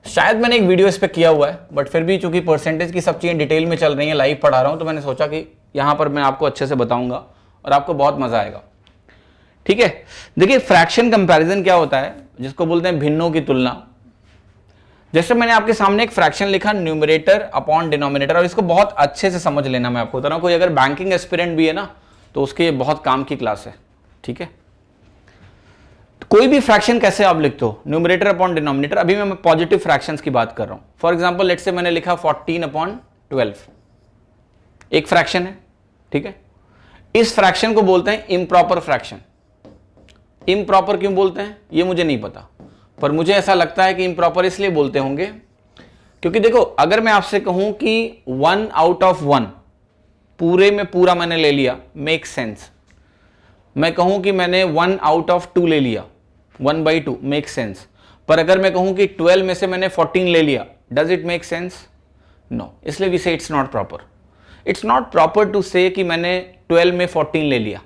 Speaker 1: शायद मैंने एक वीडियो इस पे किया हुआ है, बट फिर भी चूंकि परसेंटेज की सब चीजें डिटेल में चल रही हैं, लाइव पढ़ा रहा हूं, तो मैंने सोचा कि यहां पर मैं आपको अच्छे से बताऊंगा और आपको बहुत मजा आएगा। ठीक है, देखिए फ्रैक्शन कंपैरिजन क्या होता है, जिसको बोलते हैं भिन्नों की तुलना। जैसे मैंने आपके सामने एक फ्रैक्शन लिखा न्यूमरेटर अपॉन डिनोमिनेटर, और इसको बहुत अच्छे से समझ लेना, मैं आपको बता रहा हूं, कोई अगर बैंकिंग एस्पिरेंट भी है ना तो उसके ये बहुत काम की क्लास है। ठीक है, तो कोई भी फ्रैक्शन कैसे आप लिखते हो, न्यूमरेटर अपॉन डिनोमिनेटर। अभी मैं पॉजिटिव फ्रैक्शंस की बात कर रहा हूं। फॉर एग्जांपल लेट्स से मैंने लिखा 14/12, एक फ्रैक्शन है, ठीक है। इस फ्रैक्शन को बोलते हैं इम्प्रॉपर फ्रैक्शन। इम्प्रॉपर क्यों बोलते हैं ये मुझे नहीं पता, पर मुझे ऐसा लगता है कि इम्प्रॉपर इसलिए बोलते होंगे क्योंकि देखो, अगर मैं आपसे कहूं कि 1 आउट ऑफ 1 पूरे में पूरा मैंने ले लिया, मेक सेंस। मैं कहूं कि मैंने 1 आउट ऑफ 2 ले लिया, 1/2, मेक सेंस। पर अगर मैं कहूं कि 12 में से मैंने 14 ले लिया, does it make sense? No. इसलिए we say it's not proper. It's not proper to say कि मैंने 12 में 14 ले लिया।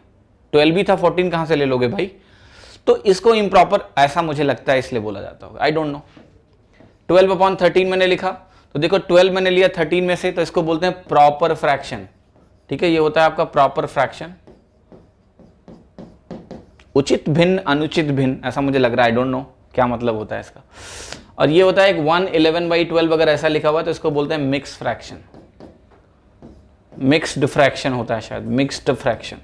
Speaker 1: 12 भी था, 14 कहां से ले लोगे भाई? तो इसको इम्प्रॉपर ऐसा मुझे लगता है इसलिए बोला जाता होगा, आई डोंट नो। 12/13 मैंने लिखा, तो देखो 12 मैंने लिया 13 में से, तो इसको बोलते हैं प्रॉपर फ्रैक्शन। ठीक है, ये होता है आपका प्रॉपर फ्रैक्शन। उचित भिन्न, अनुचित भिन्न, ऐसा मुझे लग रहा है, आई डोंट नो क्या मतलब होता है इसका। और ये होता है एक 1 11/12 अगर ऐसा लिखा हुआ है तो इसको बोलते हैं मिक्स फ्रैक्शन। मिक्स्ड फ्रैक्शन होता है शायद, मिक्स्ड फ्रैक्शन।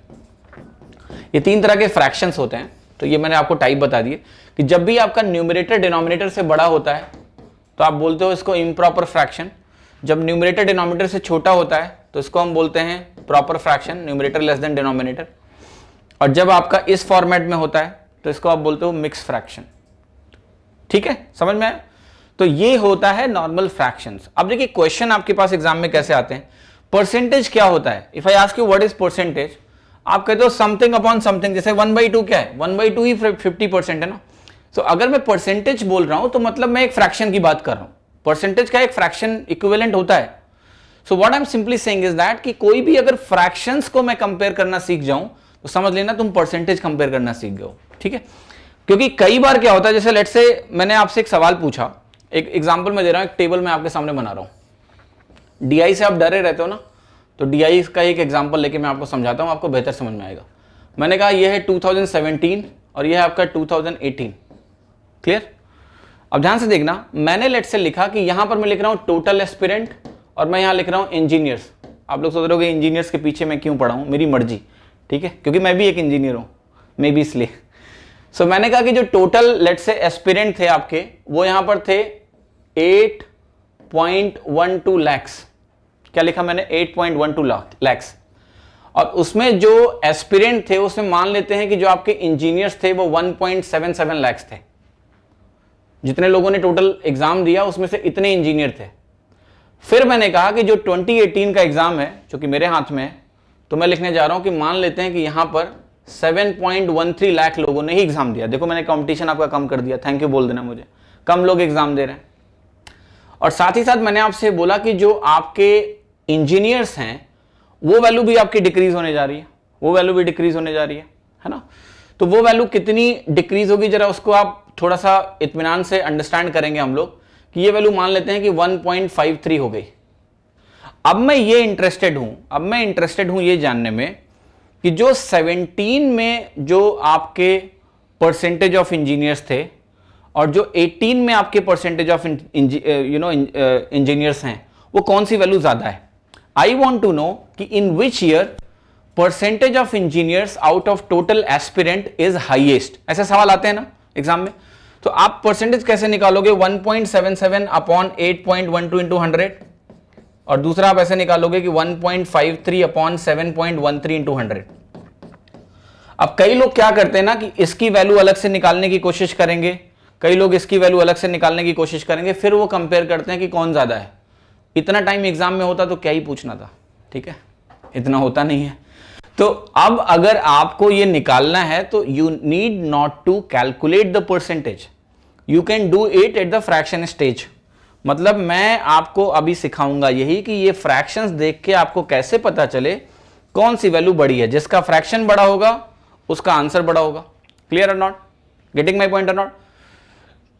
Speaker 1: ये 3 तरह के फ्रैक्शंस होते हैं। तो ये मैंने आपको टाइप बता दिए कि जब भी आपका न्यूमरेटर डिनोमिनेटर से बड़ा होता है तो आप बोलते हो इसको इम्प्रॉपर फ्रैक्शन। जब न्यूमरेटर डिनोमिनेटर से छोटा होता है तो इसको हम बोलते हैं proper fraction, numerator less than denominator. और जब आपका इस फॉर्मेट में होता है तो इसको आप बोलते हो मिक्स फ्रैक्शन। ठीक है, समझ में आया? तो ये होता है नॉर्मल फ्रैक्शंस। अब देखिए क्वेश्चन आपके पास एग्जाम में कैसे आते हैं। परसेंटेज क्या होता है? If I ask you what is percentage, आप कहते हो समथिंग अपॉन समथिंग। जैसे 1/2 क्या है? 1/2 ही 50% है ना। तो अगर मैं परसेंटेज बोल रहा हूं तो मतलब मैं एक फ्रैक्शन की बात कर रहा हूं। परसेंटेज का एक फ्रैक्शन इक्विवेलेंट होता है। So what I M simply saying is that कि कोई भी अगर फ्रैक्शंस को मैं कंपेयर करना सीख जाऊं तो समझ लेना तुम परसेंटेज कंपेयर करना सीख गए हो। ठीक है, क्योंकि कई बार क्या होता है, जैसे लेट्स से मैंने आपसे एक सवाल पूछा, एक एग्जांपल मैं दे रहा हूं, एक टेबल मैं आपके सामने बना रहा हूं। डीआई से आप डरे रहते हो ना, तो डीआई का एक एग्जांपल लेके मैं आपको समझाता हूं, आपको बेहतर समझ में आएगा। मैंने कहा यह है 2017 और यह है आपका 2018। क्लियर? अब ध्यान से देखना, मैंने लेट से लिखा कि यहां पर मैं लिख रहा हूं टोटल एस्पिरेंट और मैं यहां लिख रहा हूं इंजीनियर्स। आप लोग सोच रहे हो इंजीनियर्स के पीछे मैं क्यों पढ़ा हूं, मेरी मर्जी। ठीक है, क्योंकि मैं भी एक इंजीनियर हूं, मे भी इसलिए। सो मैंने कहा कि जो टोटल लेट से एस्पिरेंट थे आपके, वो यहां पर थे 8.12 lakhs। क्या लिखा मैंने? 8.12 lakhs। और उसमें जो एस्पिरेंट थे उसमें मान लेते हैं कि जो आपके इंजीनियर्स थे वो 1.77 lakhs थे। जितने लोगों ने टोटल एग्जाम दिया उसमें से इतने इंजीनियर थे। फिर मैंने कहा कि जो 2018 का एग्जाम है, जो कि मेरे हाथ में है, तो मैं लिखने जा रहा हूं कि मान लेते हैं कि यहां पर 7.13 लाख लोगों ने ही एग्जाम दिया। देखो मैंने कंपटीशन आपका कम कर दिया, थैंक यू बोल देना मुझे, कम लोग एग्जाम दे रहे हैं। और साथ ही साथ मैंने आपसे बोला कि जो आपके इंजीनियर्स हैं वो वैल्यू भी आपकी डिक्रीज होने जा रही है, वो वैल्यू भी डिक्रीज होने जा रही है ना। तो वो वैल्यू कितनी डिक्रीज होगी, जरा उसको आप थोड़ा सा इत्मीनान से अंडरस्टैंड करेंगे हम लोग कि ये वैल्यू मान लेते हैं कि 1.53 हो गई। अब मैं इंटरेस्टेड हूं ये जानने में कि जो 17 में जो आपके परसेंटेज ऑफ इंजीनियर्स थे और जो 18 में आपके परसेंटेज ऑफ इंजीनियर्स हैं वो कौन सी वैल्यू ज्यादा है। आई वॉन्ट टू नो कि in which year percentage of engineers out of total aspirant is highest. ऐसे सवाल आते हैं ना एग्जाम में, तो आप परसेंटेज कैसे निकालोगे? 1.77 अपॉन 8.12 इंटू 100, और दूसरा आप ऐसे निकालोगे कि 1.53 अपॉन 7.13 इंटू 100। अब कई लोग क्या करते हैं ना कि इसकी वैल्यू अलग से निकालने की कोशिश करेंगे, कई लोग इसकी वैल्यू अलग से निकालने की कोशिश करेंगे, फिर वो कंपेयर करते हैं कि कौन ज्यादा है। इतना टाइम एग्जाम में होता तो क्या ही पूछना था। ठीक है, इतना होता नहीं है। तो अब अगर आपको ये निकालना है तो you need not to calculate the percentage, you can do it at the fraction stage. मतलब मैं आपको अभी सिखाऊंगा यही कि ये फ्रैक्शंस देख के आपको कैसे पता चले कौन सी वैल्यू बड़ी है। जिसका फ्रैक्शन बड़ा होगा उसका आंसर बड़ा होगा। क्लियर और नॉट? गेटिंग माई पॉइंट और नॉट?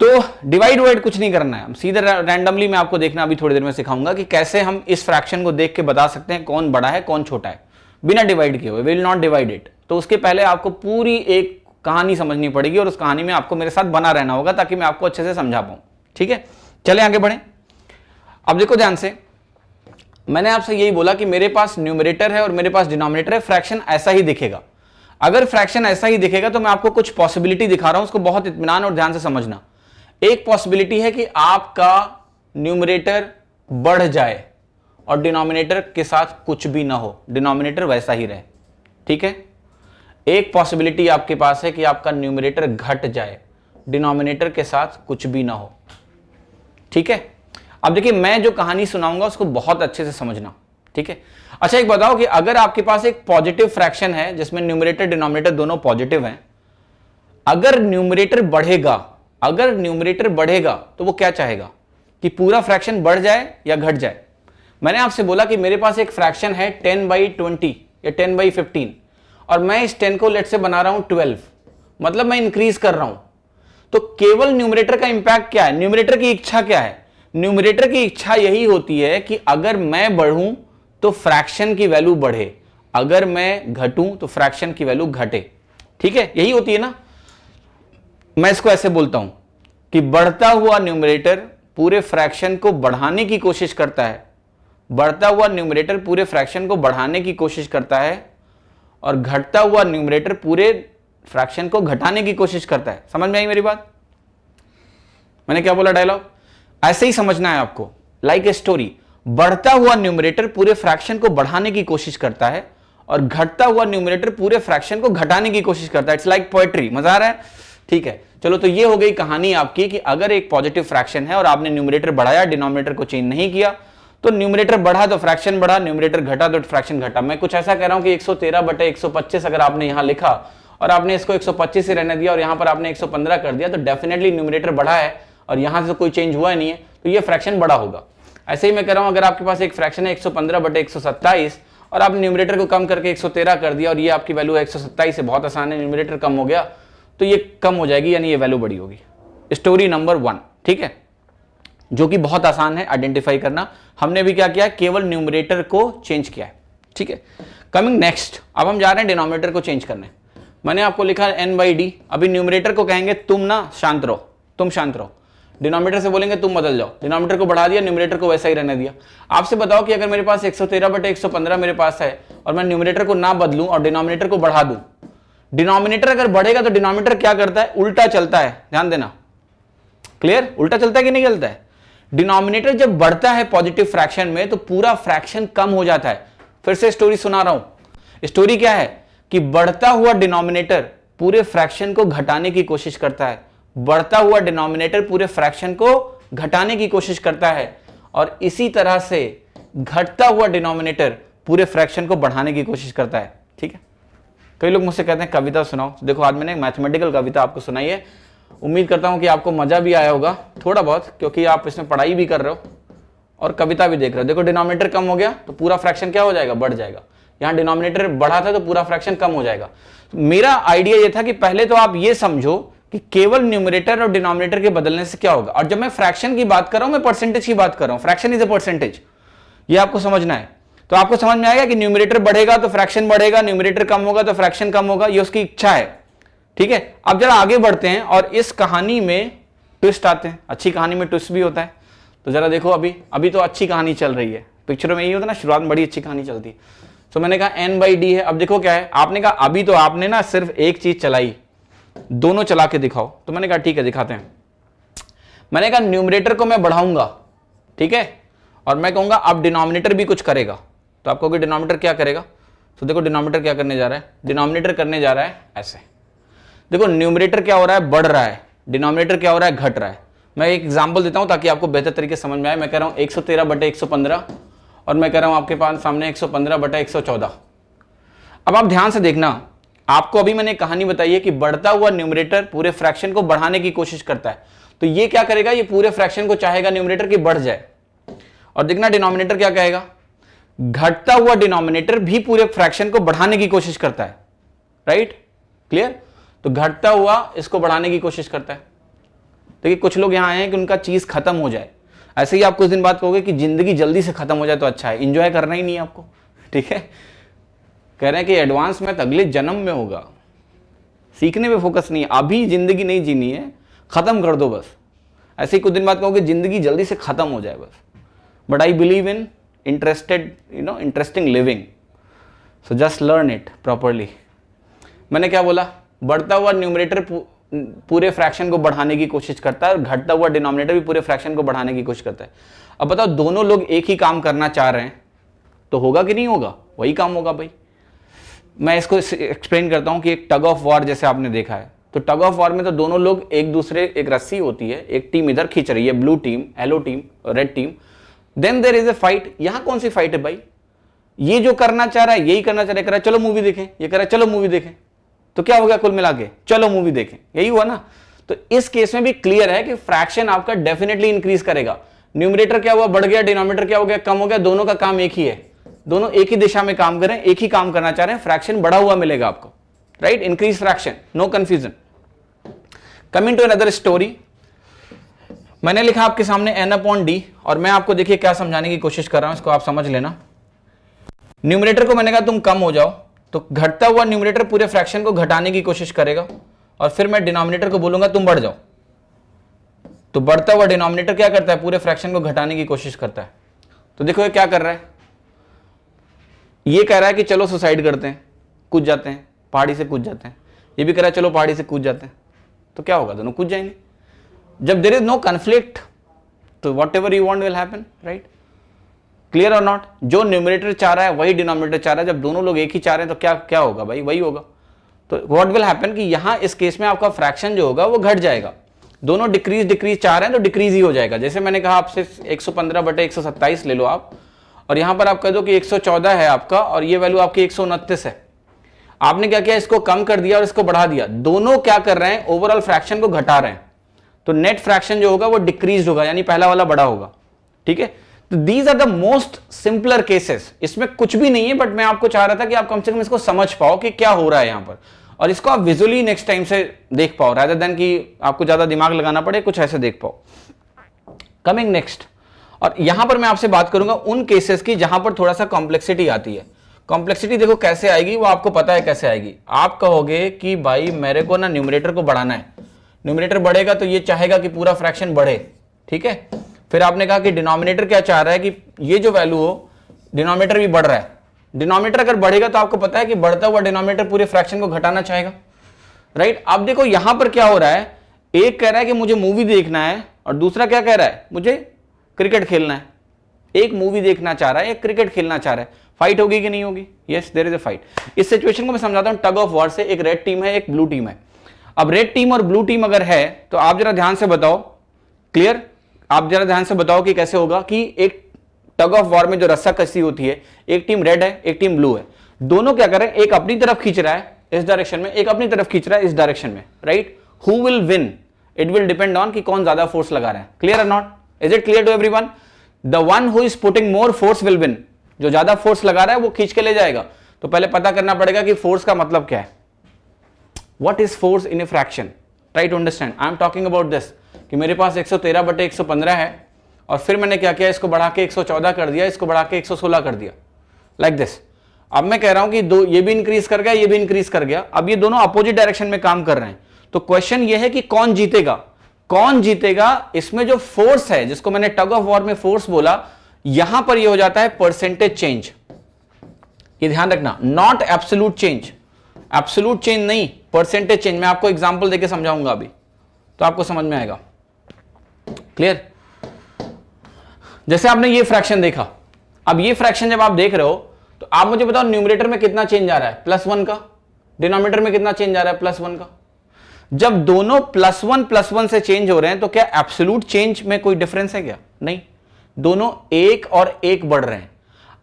Speaker 1: तो डिवाइड वाइड कुछ नहीं करना है, हम सीधे रैंडमली मैं आपको देखना अभी थोड़ी देर में सिखाऊंगा कि कैसे हम इस फ्रैक्शन को देख के बता सकते हैं कौन बड़ा है कौन छोटा है, बिना डिवाइड किए हुए। Will not divide it. तो उसके पहले आपको पूरी एक कहानी समझनी पड़ेगी और उस कहानी में आपको मेरे साथ बना रहना होगा ताकि मैं आपको अच्छे से समझा पाऊं। ठीक है, चले आगे बढ़े। अब देखो ध्यान से, मैंने आपसे यही बोला कि मेरे पास न्यूमरेटर है और मेरे पास डिनोमिनेटर है, फ्रैक्शन ऐसा ही दिखेगा। अगर फ्रैक्शन ऐसा ही दिखेगा तो मैं आपको कुछ पॉसिबिलिटी दिखा रहा हूं, उसको बहुत इत्मीनान और ध्यान से समझना। एक पॉसिबिलिटी है कि आपका न्यूमरेटर बढ़ जाए और डिनोमिनेटर के साथ कुछ भी ना हो, डिनोमिनेटर वैसा ही रहे। ठीक है। एक पॉसिबिलिटी आपके पास है कि आपका न्यूमरेटर घट जाए, डिनोमिनेटर के साथ कुछ भी ना हो, ठीक है। अब देखिए मैं जो कहानी सुनाऊंगा उसको बहुत अच्छे से समझना, ठीक है। अच्छा एक बताओ कि अगर आपके पास एक पॉजिटिव फ्रैक्शन है जिसमें न्यूमरेटर डिनोमिनेटर दोनों पॉजिटिव हैं, अगर न्यूमरेटर बढ़ेगा तो वो क्या चाहेगा कि पूरा फ्रैक्शन बढ़ जाए या घट जाए। मैंने आपसे बोला कि मेरे पास एक फ्रैक्शन है 10/20 या 10/15 और मैं इस 10 को लेट से बना रहा हूं 12, मतलब मैं इंक्रीज कर रहा हूं। तो केवल न्यूमरेटर का इंपैक्ट क्या है, न्यूमरेटर की इच्छा क्या है? न्यूमरेटर की इच्छा यही होती है कि अगर मैं बढ़ूं तो फ्रैक्शन की वैल्यू बढ़े, अगर मैं घटूं तो फ्रैक्शन की वैल्यू घटे, ठीक है, यही होती है ना। मैं इसको ऐसे बोलता हूं कि बढ़ता हुआ न्यूमरेटर पूरे फ्रैक्शन को बढ़ाने की कोशिश करता है, बढ़ता हुआ न्यूमरेटर पूरे फ्रैक्शन को बढ़ाने की कोशिश करता है और घटता हुआ न्यूमरेटर पूरे फ्रैक्शन को घटाने की कोशिश करता है। समझ में आई मेरी बात? मैंने क्या बोला डायलॉग? ऐसे ही समझना है आपको, लाइक ए स्टोरी। बढ़ता हुआ न्यूमरेटर पूरे फ्रैक्शन को बढ़ाने की कोशिश करता है और घटता हुआ न्यूमरेटर पूरे फ्रैक्शन को घटाने की कोशिश करता है। It's like poetry. मजा आ रहा है? ठीक है, चलो तो ये हो गई कहानी आपकी कि अगर एक पॉजिटिव फ्रैक्शन है और आपने न्यूमरेटर बढ़ाया, डिनोमिनेटर को चेंज नहीं किया, तो न्यूमरेटर बढ़ा तो फ्रैक्शन बढ़ा, न्यूमरेटर घटा तो फ्रैक्शन घटा। मैं कुछ ऐसा कह रहा हूं कि 113/125 अगर आपने यहां लिखा और आपने इसको 125 से रहने दिया और यहां पर आपने 115 कर दिया, तो डेफिनेटली न्यूमरेटर बढ़ा है और यहां से कोई चेंज हुआ नहीं है, तो ये फ्रैक्शन बड़ा होगा। ऐसे ही मैं कह रहा हूं अगर आपके पास एक फ्रैक्शन है 115/127 और आपने न्यूमरेटर को कम करके 113 कर दिया और ये आपकी वैल्यू है 127 है, बहुत आसान है, न्यूमरेटर कम हो गया तो ये कम हो जाएगी, यानी ये वैल्यू बड़ी होगी। स्टोरी नंबर 1, ठीक है, जो कि बहुत आसान है आइडेंटिफाई करना। हमने भी क्या किया, केवल न्यूमरेटर को चेंज किया है, ठीक है। कमिंग नेक्स्ट, अब हम जा रहे हैं डिनोमिनेटर को चेंज करने। मैंने आपको लिखा है n/d। अभी न्यूमरेटर को कहेंगे तुम ना शांत रहो, तुम शांत रहो, डिनोमिनेटर से बोलेंगे तुम बदल जाओ। डिनोमिनेटर को बढ़ा दिया, न्यूमरेटर को वैसा ही रहने दिया। आपसे बताओ कि अगर मेरे पास 113/115 मेरे पास है और मैं न्यूमरेटर को ना बदलूं और डिनोमिनेटर को बढ़ा दूं, डिनोमिनेटर अगर बढ़ेगा तो डिनोमिनेटर क्या करता है, उल्टा चलता है, ध्यान देना। क्लियर? उल्टा चलता है कि नहीं चलता है? डिनोमिनेटर जब बढ़ता है पॉजिटिव फ्रैक्शन में तो पूरा फ्रैक्शन कम हो जाता है। फिर से स्टोरी सुना रहा हूं। स्टोरी क्या है कि बढ़ता हुआ डिनोमिनेटर पूरे फ्रैक्शन को घटाने की कोशिश करता है, बढ़ता हुआ डिनोमिनेटर पूरे फ्रैक्शन को घटाने की कोशिश करता है और इसी तरह से घटता हुआ डिनोमिनेटर पूरे फ्रैक्शन को बढ़ाने की कोशिश करता है, ठीक है। कई लोग मुझसे कहते हैं कविता सुनाओ। देखो आज मैंने एक मैथमेटिकल कविता आपको सुनाई है, उम्मीद करता हूं कि आपको मजा भी आया होगा थोड़ा बहुत, क्योंकि आप इसमें पढ़ाई भी कर रहे हो और कविता भी देख रहे हो। देखो डिनोमिनेटर कम हो गया तो पूरा फ्रैक्शन क्या हो जाएगा, बढ़ जाएगा। यहां डिनोमिनेटर बढ़ा था तो पूरा फ्रैक्शन कम हो जाएगा। मेरा आइडिया ये था कि पहले तो आप ये समझो कि केवल न्यूमरेटर और डिनोमिनेटर के बदलने से क्या होगा। और जब मैं फ्रैक्शन की बात कर रहा हूं, मैं परसेंटेज की बात कर रहा हूं, फ्रैक्शन इज अ परसेंटेज, ये आपको समझना है। तो आपको समझ में आएगा कि न्यूमरेटर बढ़ेगा तो फ्रैक्शन बढ़ेगा, न्यूमरेटर कम होगा तो फ्रैक्शन कम होगा, ये उसकी इच्छा है, ठीक है। अब जरा आगे बढ़ते हैं और इस कहानी में ट्विस्ट आते हैं। अच्छी कहानी में ट्विस्ट भी होता है, तो जरा देखो अभी तो अच्छी कहानी चल रही है। पिक्चरों में यही होता है ना, शुरुआत में बड़ी अच्छी कहानी चलती है। तो मैंने कहा n/d है। अब देखो क्या है, आपने कहा अभी तो आपने ना सिर्फ एक चीज चलाई, दोनों चला के दिखाओ। तो मैंने कहा ठीक है दिखाते हैं। मैंने कहा न्यूमरेटर को मैं बढ़ाऊंगा, ठीक है, और मैं कहूंगा अब डिनोमिनेटर भी कुछ करेगा। तो आप कहोगे डिनोमिनेटर क्या करेगा? तो देखो डिनोमिनेटर क्या करने जा रहा है, डिनोमिनेटर करने जा रहा है ऐसे। देखो न्यूमरेटर क्या हो रहा है, बढ़ रहा है, डिनोमिनेटर क्या हो रहा है, घट रहा है। मैं एक एग्जांपल देता हूं ताकि आपको बेहतर तरीके से समझ में आए। मैं कह रहा हूं 113/115 और मैं कह रहा हूं आपके पास सामने 115/114। अब आप ध्यान से देखना, आपको अभी मैंने कहानी बताई है कि बढ़ता हुआ न्यूमरेटर पूरे फ्रैक्शन को बढ़ाने की कोशिश करता है। तो ये क्या करेगा, ये पूरे फ्रैक्शन को चाहेगा न्यूमरेटर की बढ़ जाए। और देखना डिनोमिनेटर क्या कहेगा, घटता हुआ डिनोमिनेटर भी पूरे फ्रैक्शन को बढ़ाने की कोशिश करता है, राइट? क्लियर? तो घटता हुआ इसको बढ़ाने की कोशिश करता है। देखिए कुछ लोग यहां आए हैं कि उनका चीज खत्म हो जाए। ऐसे ही आप कुछ दिन बाद कहोगे कि जिंदगी जल्दी से खत्म हो जाए तो अच्छा है, इंजॉय करना ही नहीं है आपको, ठीक है। कह रहे हैं कि एडवांस में अगले जन्म में होगा, सीखने में फोकस नहीं है, अभी जिंदगी नहीं जीनी है, खत्म कर दो बस। ऐसे ही कुछ दिन बाद कहोगे जिंदगी जल्दी से खत्म हो जाए बस। But I believe in interesting living, so just learn it properly. मैंने क्या बोला, बढ़ता हुआ न्यूमरेटर पूरे फ्रैक्शन को बढ़ाने की कोशिश करता है और घटता हुआ डिनोमिनेटर भी पूरे फ्रैक्शन को बढ़ाने की कोशिश करता है। अब बताओ दोनों लोग एक ही काम करना चाह रहे हैं तो होगा कि नहीं होगा, वही काम होगा भाई। मैं इसको एक्सप्लेन करता हूं कि एक टग ऑफ वॉर जैसे आपने देखा है, तो टग ऑफ वॉर में तो दोनों लोग एक दूसरे, एक रस्सी होती है, एक टीम इधर खींच रही है, blue team, yellow team, red team, then there is a fight. यहां कौन सी फाइट है भाई? ये जो करना चाह रहा है यही करना चाह रहा है, कह रहा है चलो मूवी देखें, ये कह रहा है चलो मूवी देखें, तो क्या हो गया कुल मिला के? चलो मूवी देखें, यही हुआ ना। तो इस केस में भी क्लियर है कि फ्रैक्शन आपका डेफिनेटली इंक्रीज करेगा। न्यूमरेटर क्या हुआ? बढ़ गया, डिनोमिनेटर क्या हो गया? कम हो गया। दोनों का काम एक ही है, दोनों एक ही दिशा में काम करें, एक ही काम करना चाह रहे हैं, फ्रैक्शन बढ़ा हुआ मिलेगा आपको, right? Increase fraction, no confusion. Coming to another story, मैंने लिखा आपके सामने n/d, और मैं आपको देखिए क्या समझाने की कोशिश कर रहा हूं, इसको आप समझ लेना। न्यूमरेटर को मैंने कहा तुम कम हो जाओ, तो घटता हुआ न्यूमरेटर पूरे फ्रैक्शन को घटाने की कोशिश करेगा, और फिर मैं डिनोमिनेटर को बोलूंगा तुम बढ़ जाओ, तो बढ़ता हुआ डिनोमिनेटर क्या करता है? पूरे फ्रैक्शन को घटाने की कोशिश करता है। तो देखो ये क्या कर रहा है, ये कह रहा है कि चलो सुसाइड करते हैं, कूद जाते हैं, पहाड़ी से कूद जाते हैं। ये भी कह रहा है चलो पहाड़ी से कूद जाते हैं। तो क्या होगा? दोनों कूद जाएंगे। जब देयर इज नो कन्फ्लिक्ट, तो what ever you want will happen, right? Clear और नॉट? जो न्यूमरेटर चाह रहा है वही डिनोमिनेटर चाह रहा है। जब दोनों लोग एक ही चाह रहे हैं तो क्या क्या होगा भाई? वही होगा। तो व्हाट विल हैपन कि यहां इस केस में आपका फ्रैक्शन जो होगा वो घट जाएगा। दोनों डिक्रीज चाह रहे हैं तो डिक्रीज ही हो जाएगा। जैसे मैंने कहा आपसे 115/127 ले लो आप, और यहां पर आप कह दो कि 114 है आपका, और ये वैल्यू आपकी 129 है। आपने क्या किया? इसको कम कर दिया और इसको बढ़ा दिया। दोनों क्या कर रहे हैं? ओवरऑल फ्रैक्शन को घटा रहे हैं। तो नेट फ्रैक्शन जो होगा वो डिक्रीज होगा, यानी पहला वाला बड़ा होगा। ठीक है? तो these are the most simpler cases. इसमें कुछ भी नहीं है, बट मैं आपको चाह रहा था कि आप कम से कम इसको समझ पाओ कि क्या हो रहा है यहां पर, और इसको आप विजुअली नेक्स्ट टाइम से देख पाओ, रादर देन कि आपको ज्यादा दिमाग लगाना पड़े, कुछ ऐसे देख पाओ। कमिंग नेक्स्ट, और यहां पर मैं आपसे बात करूंगा उन केसेस की जहां पर थोड़ा सा कॉम्प्लेक्सिटी आती है। कॉम्प्लेक्सिटी देखो कैसे आएगी, वो आपको पता है कैसे आएगी। आप कहोगे कि भाई मेरे को ना न्यूमरेटर को बढ़ाना है, न्यूमरेटर बढ़ेगा तो ये चाहेगा कि पूरा फ्रैक्शन बढ़े, ठीक है? फिर आपने कहा कि डिनोमिनेटर क्या चाह रहा है कि ये जो वैल्यू हो, डिनोमिनेटर भी बढ़ रहा है। डिनोमिनेटर अगर बढ़ेगा तो आपको पता है कि बढ़ता हुआ डिनोमिनेटर पूरे फ्रैक्शन को घटाना चाहेगा, राइट? अब देखो यहां पर क्या हो रहा है, एक कह रहा है कि मुझे मूवी देखना है, और दूसरा क्या कह रहा है? मुझे क्रिकेट खेलना है। एक मूवी देखना चाह रहा है, एक क्रिकेट खेलना चाह रहा है। फाइट होगी कि नहीं होगी? Yes, there is a fight. इस सिचुएशन को मैं समझाता हूं टग ऑफ वॉर से। एक रेड टीम है, एक ब्लू टीम है। अब रेड टीम और ब्लू टीम अगर है तो आप जरा ध्यान से बताओ, क्लियर? आप जरा ध्यान से बताओ कि कैसे होगा कि एक टग ऑफ वॉर में जो रस्सा कसी होती है, एक टीम रेड है, एक टीम ब्लू है। दोनों क्या कर रहे हैं? एक अपनी तरफ खींच रहा है इस डायरेक्शन में, एक अपनी तरफ खींच रहा है इस डायरेक्शन में, right? Who will win? It will depend on कि कौन ज्यादा फोर्स लगा रहा है। क्लियर और not? Is it clear to everyone? The one who is putting more force will win. जो ज्यादा फोर्स लगा रहा है वो खींच के ले जाएगा। तो पहले पता करना पड़ेगा कि फोर्स का मतलब क्या है। What is force in a fraction? Try to understand. I am talking about this कि मेरे पास 113/115 है, और फिर मैंने क्या किया? इसको बढ़ा के 114 कर दिया, इसको बढ़ा के 116 कर दिया, लाइक दिस। अब मैं कह रहा हूं कि दो, ये भी इंक्रीज कर गया, ये भी इंक्रीज कर गया। अब ये दोनों अपोजिट डायरेक्शन में काम कर रहे हैं। तो क्वेश्चन ये है कि कौन जीतेगा? कौन जीतेगा? इसमें जो फोर्स है, जिसको मैंने टग ऑफ वॉर में फोर्स बोला, यहां पर ये हो जाता है परसेंटेज चेंज। ये ध्यान रखना, not absolute change. Absolute change नहीं, परसेंटेज चेंज। मैं आपको एग्जांपल देके समझाऊंगा अभी, तो आपको समझ में आएगा। क्लियर? जैसे आपने ये फ्रैक्शन देखा, अब ये फ्रैक्शन जब आप देख रहे हो तो आप मुझे बताओ न्यूमरेटर में कितना चेंज आ रहा है? +1 का। डिनोमिनेटर में कितना चेंज आ रहा है? +1 का। जब दोनों +1 से चेंज हो रहे हैं तो क्या एब्सोल्यूट चेंज में कोई डिफरेंस है क्या? नहीं, दोनों 1 और 1 बढ़ रहे हैं।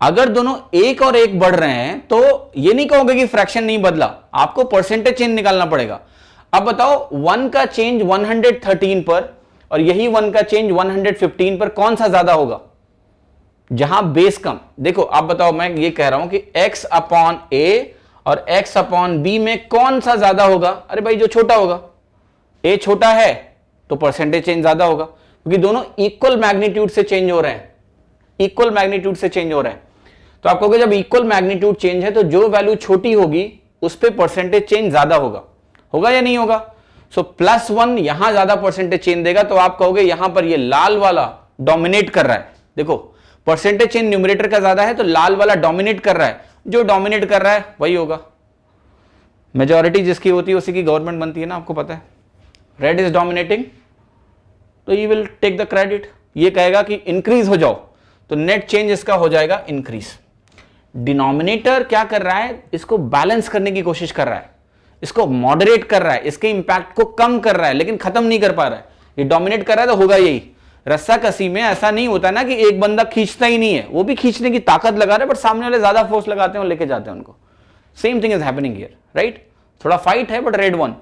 Speaker 1: अगर दोनों 1 और 1 बढ़ रहे हैं तो ये नहीं कहोगे कि फ्रैक्शन नहीं बदला, आपको परसेंटेज चेंज निकालना पड़ेगा। अब बताओ 1 का चेंज 113 पर और यही 1 का चेंज 115 पर कौन सा ज्यादा होगा? जहां बेस कम। देखो आप बताओ, मैं ये कह रहा हूं कि x/a और x/b में कौन सा ज्यादा होगा? अरे भाई जो छोटा होगा। a छोटा है तो परसेंटेज चेंज ज्यादा होगा, क्योंकि दोनों इक्वल मैग्नीट्यूड से चेंज हो रहे हैं, इक्वल मैग्नीट्यूड से चेंज हो रहे हैं। तो आप कहोगे जब इक्वल मैग्नीट्यूड चेंज है तो जो वैल्यू छोटी होगी उस पर परसेंटेज चेंज ज्यादा होगा। होगा या नहीं होगा? सो +1 यहां ज्यादा परसेंटेज चेंज देगा, तो आप कहोगे यहां पर ये लाल वाला डोमिनेट कर रहा है। देखो परसेंटेज चेंज न्यूमरेटर का ज्यादा है तो लाल वाला डोमिनेट कर रहा है। जो डोमिनेट कर रहा है वही होगा। मेजॉरिटी जिसकी होती है उसी की गवर्नमेंट बनती है ना, आपको पता है। रेड इज डोमिनेटिंग तो he will take the credit. ये कहेगा कि इंक्रीज हो जाओ, तो नेट चेंज इसका हो जाएगा इंक्रीज। डिनोमिनेटर क्या कर रहा है, इसको बैलेंस करने की कोशिश कर रहा है, इसको मॉडरेट कर रहा है, इसके इंपैक्ट को कम कर रहा है, लेकिन खत्म नहीं कर पा रहा है। ये डोमिनेट कर रहा है तो होगा यही। रस्सा कसी में ऐसा नहीं होता ना कि एक बंदा खींचता ही नहीं है, वो भी खींचने की ताकत लगा रहा है, बट सामने वाले ज्यादा फोर्स लगाते हैं और लेके जाते हैं उनको। Same thing is happening here, right. थोड़ा फाइट है बट रेड वन।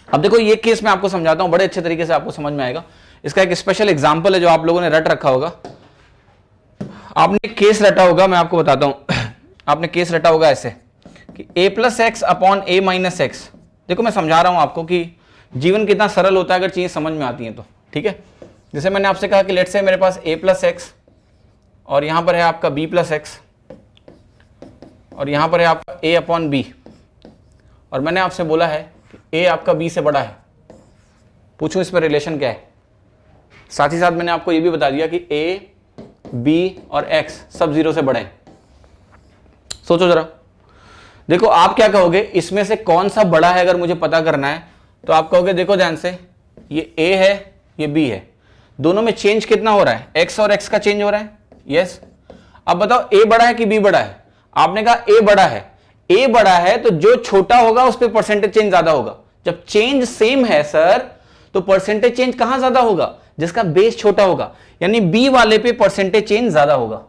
Speaker 1: अब देखो ये केस मैं आपको समझाता हूं, बड़े अच्छे तरीके से आपको समझ में आएगा। इसका एक स्पेशल एग्जांपल है जो आप लोगों ने रट रखा होगा। आपने केस रटा होगा, मैं आपको बताता हूं। आपने केस रटा होगा ऐसे कि a plus X upon a minus x. देखो मैं समझा रहा हूं आपको कि जीवन कितना सरल होता है अगर चीजें समझ में आती हैं तो, ठीक है। जैसे मैंने आपसे कहा कि लेट्स से मेरे पास a प्लस एक्स और यहां पर है आपका b प्लस एक्स और यहां पर है आपका a अपॉन बी, और मैंने आपसे बोला है कि a आपका b से बड़ा है। पूछूं इसमें रिलेशन क्या है? साथ ही साथ मैंने आपको यह भी बता दिया कि a, b और x सब 0 से बड़े हैं। सोचो जरा, देखो आप क्या कहोगे, इसमें से कौन सा बड़ा है अगर मुझे पता करना है तो आप कहोगे देखो ध्यान से, ये a है ये b है, दोनों में चेंज कितना हो रहा है, x और x का चेंज हो रहा है, यस। अब बताओ a बड़ा है कि b बड़ा है? आपने कहा a बड़ा है। a बड़ा है तो जो छोटा होगा उस पर परसेंटेज चेंज ज्यादा होगा। जब चेंज सेम है सर तो परसेंटेज चेंज कहां ज्यादा होगा? जिसका बेस छोटा होगा, यानी b वाले पे परसेंटेज चेंज ज्यादा होगा।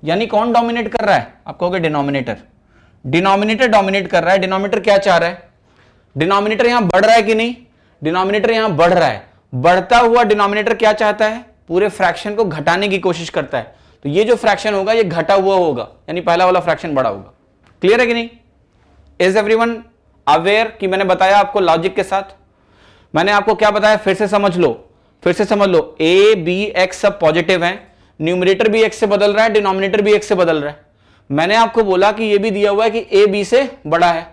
Speaker 1: यानी कौन डोमिनेट कर रहा है? आप कहोगे डिनोमिनेटर। डिनोमिनेटर डोमिनेट कर रहा है। डिनोमिनेटर क्या चाह रहा है? डिनोमिनेटर यहां बढ़ रहा है कि नहीं? डिनोमिनेटर यहां बढ़ रहा है। बढ़ता हुआ डिनोमिनेटर क्या चाहता है? पूरे फ्रैक्शन को घटाने की कोशिश करता है। तो ये जो फ्रैक्शन होगा ये घटा हुआ होगा, यानी पहला वाला फ्रैक्शन बड़ा होगा। क्लियर है कि नहीं? इज एवरीवन अवेयर कि मैंने बताया आपको लॉजिक के साथ? मैंने आपको क्या बताया, फिर से समझ लो, फिर से समझ लो। a b x सब पॉजिटिव हैं, न्यूमरेटर भी x से बदल रहा है, डिनोमिनेटर भी x से बदल रहा है। मैंने आपको बोला कि ये भी दिया हुआ है कि a b से बड़ा है।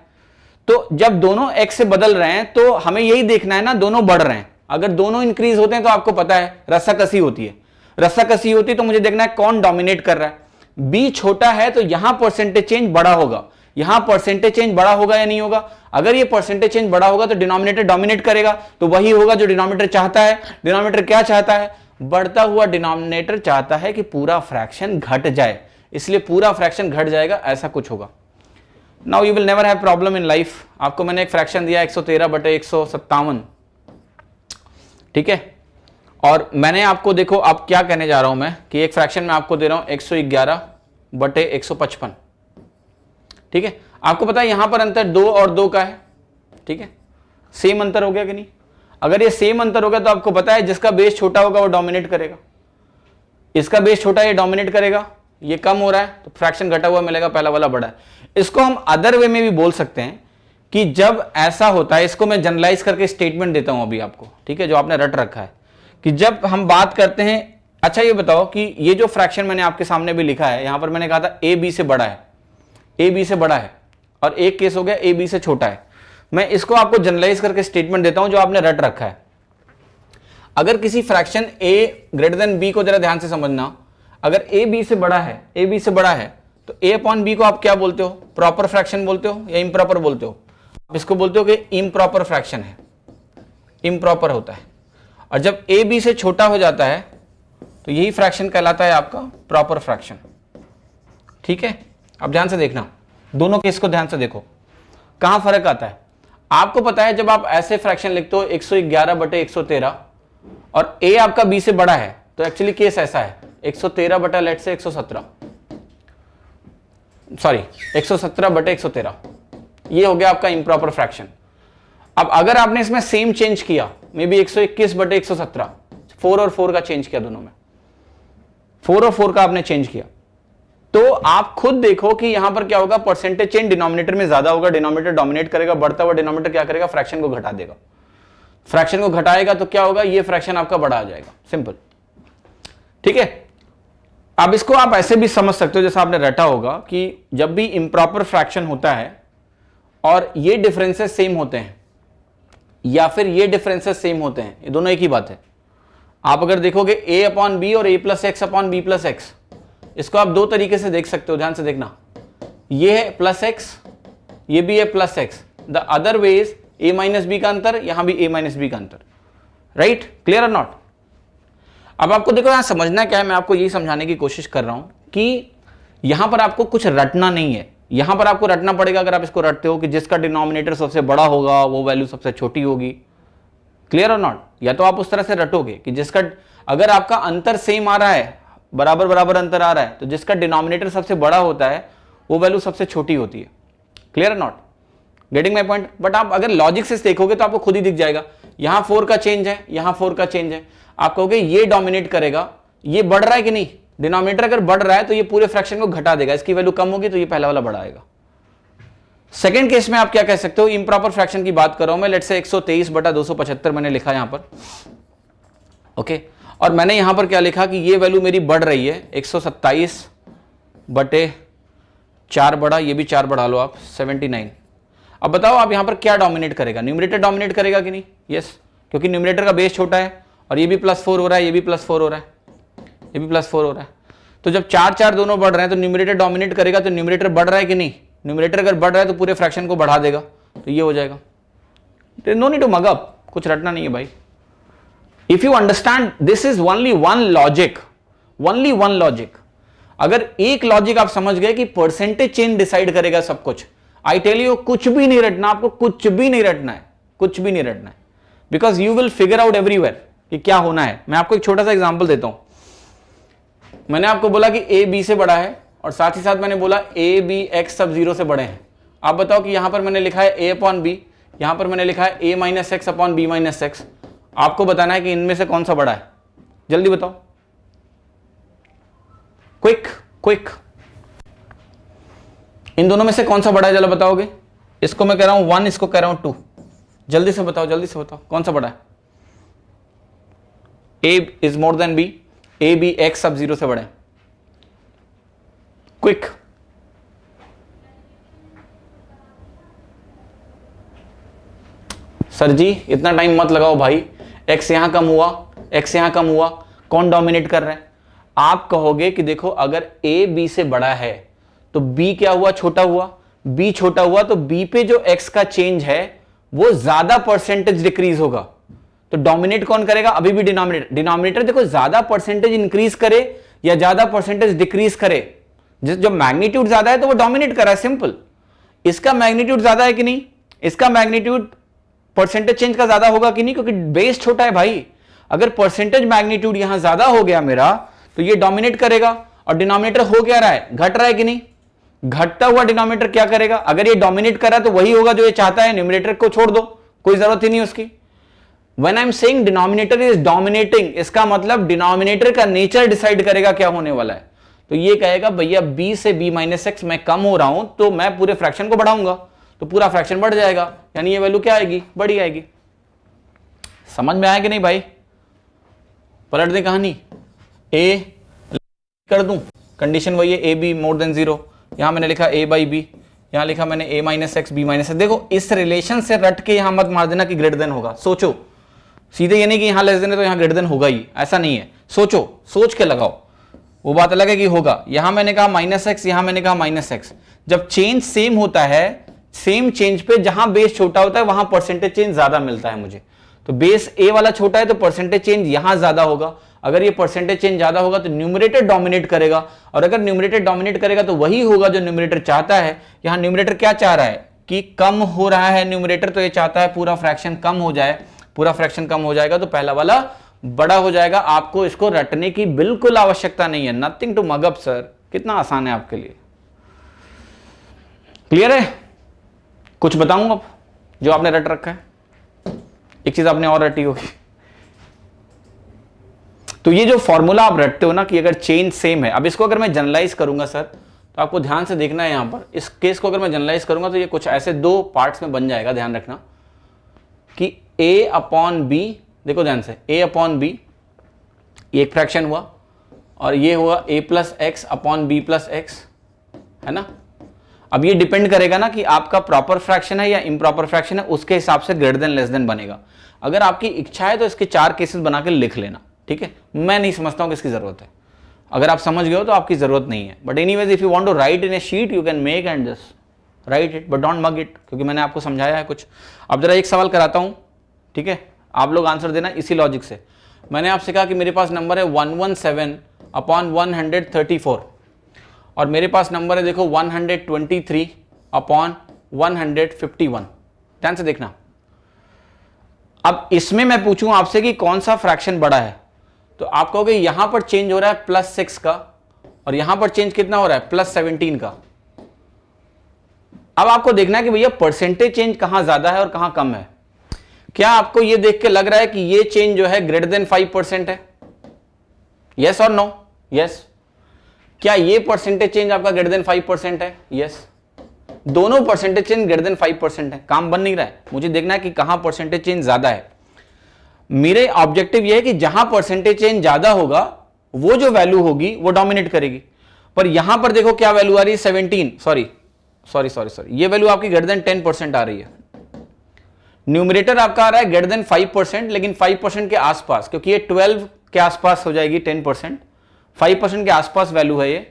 Speaker 1: तो जब दोनों x से बदल रहे हैं तो हमें यही देखना है ना, दोनों बढ़ रहे हैं। अगर दोनों इंक्रीज होते हैं तो आपको पता है रस्सा कसी होती है। रस्सा कसी होती है तो मुझे देखना है कौन डोमिनेट कर रहा है। b छोटा है तो यहां परसेंटेज चेंज बड़ा होगा। यहां परसेंटेज चेंज बड़ा होगा या नहीं होगा? अगर ये परसेंटेज चेंज बड़ा होगा तो डिनोमिनेटर डोमिनेट करेगा, तो वही होगा जो डिनोमिनेटर चाहता है। डिनोमिनेटर क्या चाहता है? बढ़ता हुआ डिनोमिनेटर चाहता है कि पूरा फ्रैक्शन घट जाए, इसलिए पूरा फ्रैक्शन घट जाएगा, ऐसा कुछ होगा। Now you will never have problem in life. आपको मैंने एक फ्रैक्शन दिया 113/157, ठीक है। और मैंने आपको, देखो अब क्या कहने जा रहा हूं मैं कि एक फ्रैक्शन में आपको दे रहा हूं 111/155, ठीक है। आपको पता है यहां पर अंतर 2 और 2 का है, ठीक है। सेम अंतर हो गया कि नहीं? अगर ये सेम अंतर हो गया तो आपको पता है जिसका बेस छोटा होगा वो डोमिनेट करेगा। इसका बेस छोटा है, ये डोमिनेट करेगा। ये कम हो रहा है तो फ्रैक्शन घटा हुआ मिलेगा, पहला वाला बड़ा है। इसको हम अदर वे में भी बोल सकते हैं कि जब ऐसा होता है, इसको मैं जनरलाइज करके स्टेटमेंट देता हूं अभी आपको, ठीक है, जो आपने रट रखा है कि जब हम बात करते हैं। अच्छा ये बताओ कि ये जो फ्रैक्शन मैंने आपके सामने भी लिखा है, यहां पर मैंने कहा था a b से बड़ा है, a b से बड़ा है, और एक केस हो गया a b से छोटा है। मैं इसको आपको जनरलाइज करके स्टेटमेंट देता हूं जो आपने रट रखा है। अगर किसी fraction a greater than b को जरा ध्यान से समझना, अगर a b से बड़ा है, a b से बड़ा है तो a अपॉन b को आप क्या बोलते हो? प्रॉपर फ्रैक्शन बोलते हो या इम्प्रॉपर बोलते हो? आप इसको बोलते हो कि इम्प्रॉपर फ्रैक्शन है, इम्प्रॉपर होता है। और जब a b से छोटा हो जाता है तो यही फ्रैक्शन कहलाता है आपका प्रॉपर फ्रैक्शन, ठीक है। अब ध्यान से देखना, दोनों केस को ध्यान से देखो, कहां फर्क आता है। आपको पता है जब आप ऐसे फ्रैक्शन लिखते हो 111/113 और a आपका b से बड़ा है तो एक्चुअली केस ऐसा है 117/117, सॉरी 117/113, ये हो गया आपका इम्प्रॉपर फ्रैक्शन। अब अगर आपने इसमें सेम चेंज किया, मे बी 121/117, 4 और 4 का चेंज किया, दोनों में 4 और 4 का आपने चेंज किया, तो आप खुद देखो कि यहां पर क्या होगा, परसेंटेज चेंज डिनोमिनेटर में ज्यादा होगा, डिनोमिनेटर डोमिनेट करेगा, बढ़ता हुआ डिनोमिनेटर क्या करेगा, फ्रैक्शन को घटा देगा। फ्रैक्शन को घटाएगा तो क्या होगा, ये फ्रैक्शन आपका बड़ा आ जाएगा, सिंपल, ठीक है। अब इसको आप ऐसे भी समझ सकते हो जैसा आपने रटा होगा कि जब भी इंप्रॉपर फ्रैक्शन होता है और ये डिफरेंसेस सेम होते हैं या फिर ये डिफरेंसेस सेम होते हैं, ये दोनों एक ही बात है। आप अगर देखोगे a अपॉन बी और a plus X upon B plus X, इसको आप दो तरीके से देख सकते हो, ध्यान से देखना। ये है प्लस एक्स, ये भी है plus X, the other way is a minus B का अंतर, यहां भी a माइनस बी का अंतर, राइट, क्लियर और नॉट। अब आपको देखो यहां समझना क्या है, मैं आपको यही समझाने की कोशिश कर रहा हूं कि यहां पर आपको कुछ रटना नहीं है, यहां पर आपको रटना पड़ेगा अगर आप इसको रटते हो कि जिसका डिनोमिनेटर सबसे बड़ा होगा वो वैल्यू सबसे छोटी होगी। क्लियर और नॉट? या तो आप उस तरह से रटोगे कि जिसका, अगर आपका अंतर सेम आ रहा है, बराबर बराबर अंतर आ रहा है, तो जिसका डिनोमिनेटर सबसे बड़ा होता है वो वैल्यू सबसे छोटी होती है। क्लियर और not? Getting my point? But आप अगर लॉजिक से देखोगे तो आपको खुद ही दिख जाएगा, यहां 4 का चेंज है, यहां 4 का चेंज है, आप कहोगे ये डोमिनेट करेगा, ये बढ़ रहा है कि नहीं, डिनोमिनेटर अगर बढ़ रहा है तो ये पूरे फ्रैक्शन को घटा देगा, इसकी वैल्यू कम होगी तो ये पहला वाला बढ़ाएगा। सेकंड केस में आप क्या कह सकते हो, इंप्रॉपर फ्रैक्शन की बात कर रहा हूं मैं, लेट्स से 123/275 मैंने लिखा यहां पर, ओके, और मैंने यहां पर क्या लिखा कि ये वैल्यू मेरी बढ़ रही है 127/4 बढ़ा, ये भी 4 बढ़ा लो आप, 79। अब बताओ आप यहां पर क्या डोमिनेट करेगा, न्यूमरेटर डोमिनेट करेगा कि नहीं? यस, क्योंकि न्यूमरेटर का बेस छोटा है और ये भी +4 हो रहा है, ये भी +4 हो रहा है, ये भी +4 हो रहा है, तो जब 4 4 दोनों बढ़ रहे हैं तो न्यूमरेटर डोमिनेट करेगा, तो न्यूमरेटर बढ़ रहा है कि नहीं? न्यूमरेटर अगर बढ़ रहा है तो पूरे फ्रैक्शन को बढ़ा देगा, तो ये हो जाएगा। No need to mug up, कुछ रटना नहीं है भाई। If you understand this is only one logic, only one logic. अगर एक लॉजिक आप समझ गए कि परसेंटेज चेंज डिसाइड करेगा सब कुछ, आई टेल यू कुछ भी नहीं रटना, आपको कुछ भी नहीं रटना है, कुछ भी नहीं रटना है, because you will figure out everywhere कि क्या होना है। मैं आपको एक छोटा सा एग्जांपल देता हूं। मैंने आपको बोला कि a b से बड़ा है और साथ ही साथ मैंने बोला a b x सब 0 से बड़े हैं। आप बताओ कि यहां पर मैंने लिखा है a अपॉन b, यहां पर मैंने लिखा है a minus x upon b minus x. आपको बताना है कि इनमें से कौन सा बड़ा है, जल्दी बताओ, क्विक क्विक, इन दोनों में से कौन सा बड़ा है, जरा बताओगे? इसको मैं कह रहा हूं 1, इसको कह रहा हूं 2, जल्दी से बताओ, जल्दी से बताओ कौन सा बड़ा है? a is more than b, a b x सब 0 से बड़े हैं, क्विक। सर जी इतना टाइम मत लगाओ भाई, x यहां कम हुआ, x यहां कम हुआ, कौन डोमिनेट कर रहा है? आप कहोगे कि देखो अगर a b से बड़ा है तो b क्या हुआ, छोटा हुआ, b छोटा हुआ तो b पे जो x का चेंज है वो ज्यादा परसेंटेज डिक्रीज होगा, तो डोमिनेट कौन करेगा? अभी भी डिनोमिनेटर। डिनोमिनेटर देखो ज्यादा परसेंटेज इंक्रीज करे या ज्यादा परसेंटेज डिक्रीज करे, जब मैग्नीट्यूड ज्यादा है तो वो डोमिनेट कर रहा है, सिंपल। इसका मैग्नीट्यूड ज्यादा है कि नहीं? इसका मैग्नीट्यूड परसेंटेज चेंज का ज्यादा होगा कि नहीं? क्योंकि बेस छोटा है भाई। अगर परसेंटेज मैग्नीट्यूड यहां ज्यादा हो गया मेरा तो ये डोमिनेट करेगा, और डिनोमिनेटर हो क्या रहा है, घट रहा है कि नहीं? घटता हुआ डिनोमिनेटर क्या करेगा? अगर ये डोमिनेट कर रहा है तो वही होगा जो ये चाहता है, न्यूमरेटर को छोड़ दो, कोई जरूरत ही नहीं उसकी। When I'm saying denominator is dominating, इसका मतलब डिनोमिनेटर का नेचर डिसाइड करेगा क्या होने वाला है। तो ये कहेगा भैया b से b माइनस एक्स मैं कम हो रहा हूं तो मैं पूरे फ्रैक्शन को बढ़ाऊंगा, तो पूरा फ्रैक्शन बढ़ जाएगा, यानी ये वैल्यू क्या आएगी, बड़ी आएगी। समझ में आया कि नहीं भाई? पलट दे कहानी, a कर दूं, कंडीशन वही है, a b मोर देन 0, यहां मैंने लिखा a बाई b, यहां लिखा मैंने a minus x b minus x. देखो इस रिलेशन से रट के यहां मत मार देना कि ग्रेटर देन होगा, सोचो सीधे, ये नहीं कि यहां लेस देन है तो यहां ग्रेटर देन होगा ही, ऐसा नहीं है, सोचो, सोच के लगाओ, वो बात अलग है कि होगा। यहां मैंने कहा माइनस एक्स, यहां मैंने कहा माइनस एक्स, जब चेंज सेम होता है, सेम चेंज पे जहां बेस छोटा होता है वहां परसेंटेज चेंज ज्यादा मिलता है मुझे, तो बेस ए वाला छोटा है तो परसेंटेज चेंज यहां ज्यादा होगा। अगर ये परसेंटेज चेंज ज्यादा होगा तो न्यूमरेटर डोमिनेट करेगा, और अगर न्यूमरेटर डोमिनेट करेगा तो वही होगा जो न्यूमरेटर चाहता है। यहां न्यूमरेटर क्या चाह रहा है कि कम हो रहा है न्यूमरेटर, तो ये चाहता है पूरा फ्रैक्शन कम हो जाए, पूरा फ्रैक्शन कम हो जाएगा तो पहला वाला बड़ा हो जाएगा। आपको इसको रटने की बिल्कुल आवश्यकता नहीं है, nothing to mug up sir, कितना आसान है आपके लिए। क्लियर है? कुछ बताऊं अब जो आपने रट रखा है? एक चीज आपने और रटी होगी, तो ये जो फॉर्मूला आप रटते हो ना कि अगर चेंज सेम है, अब इसको अगर मैं जनरलाइज करूंगा सर, तो आपको ध्यान से देखना है, यहां पर इस केस को अगर मैं जनरलाइज करूंगा तो ये कुछ ऐसे दो पार्ट्स में बन जाएगा, ध्यान रखना कि a अपॉन b, देखो ध्यान से, a अपॉन b ये एक फ्रैक्शन हुआ, और ये हुआ a plus X upon b plus x, है ना। अब ये डिपेंड करेगा ना कि आपका प्रॉपर फ्रैक्शन है या इम्प्रॉपर फ्रैक्शन है, उसके हिसाब से ग्रेटर देन लेस देन बनेगा। अगर आपकी इच्छा है तो इसके 4 केसेस बना के लिख लेना, ठीक है। मैं नहीं समझता हूं कि इसकी जरूरत है, अगर आप समझ गए हो तो आपकी जरूरत नहीं है, but anyways if you want to write in a sheet you can make and just write it, but don't mug it, क्योंकि मैंने आपको समझाया है कुछ। अब जरा एक सवाल कराता हूं, ठीक है, आप लोग आंसर देना इसी लॉजिक से। मैंने आपसे कहा कि मेरे पास नंबर है 117 अपॉन 134, और मेरे पास नंबर है देखो 123/151। ध्यान से देखना। अब इसमें मैं पूछूं आपसे कि कौन सा फ्रैक्शन बड़ा है, तो आप कहोगे यहां पर चेंज हो रहा है +6 का, और यहां पर चेंज कितना हो रहा है +17 का। अब आपको देखना है कि भैया परसेंटेज चेंज कहां ज्यादा है और कहां कम है। क्या आपको यह देख के लग रहा है कि ये चेंज जो है ग्रेटर देन 5% है? यस और नो? यस। क्या ये परसेंटेज चेंज आपका ग्रेटर देन 5% है? यस। दोनों परसेंटेज चेंज ग्रेटर देन 5% है। काम बन नहीं रहा है, मुझे देखना है कि कहां परसेंटेज चेंज ज्यादा है। मेरे ऑब्जेक्टिव यह है कि जहां परसेंटेज चेंज ज्यादा होगा वो जो वैल्यू होगी वो डोमिनेट करेगी। पर यहां पर देखो क्या वैल्यू आ रही है 17, सॉरी, ये वैल्यू आपकी ग्रेटर देन 10% आ रही है। न्यूमरेटर आपका आ रहा है ग्रेटर देन 5%, लेकिन 5% के आसपास, क्योंकि ये 12 के आसपास हो जाएगी 10%, 5% के आसपास वैल्यू है ये,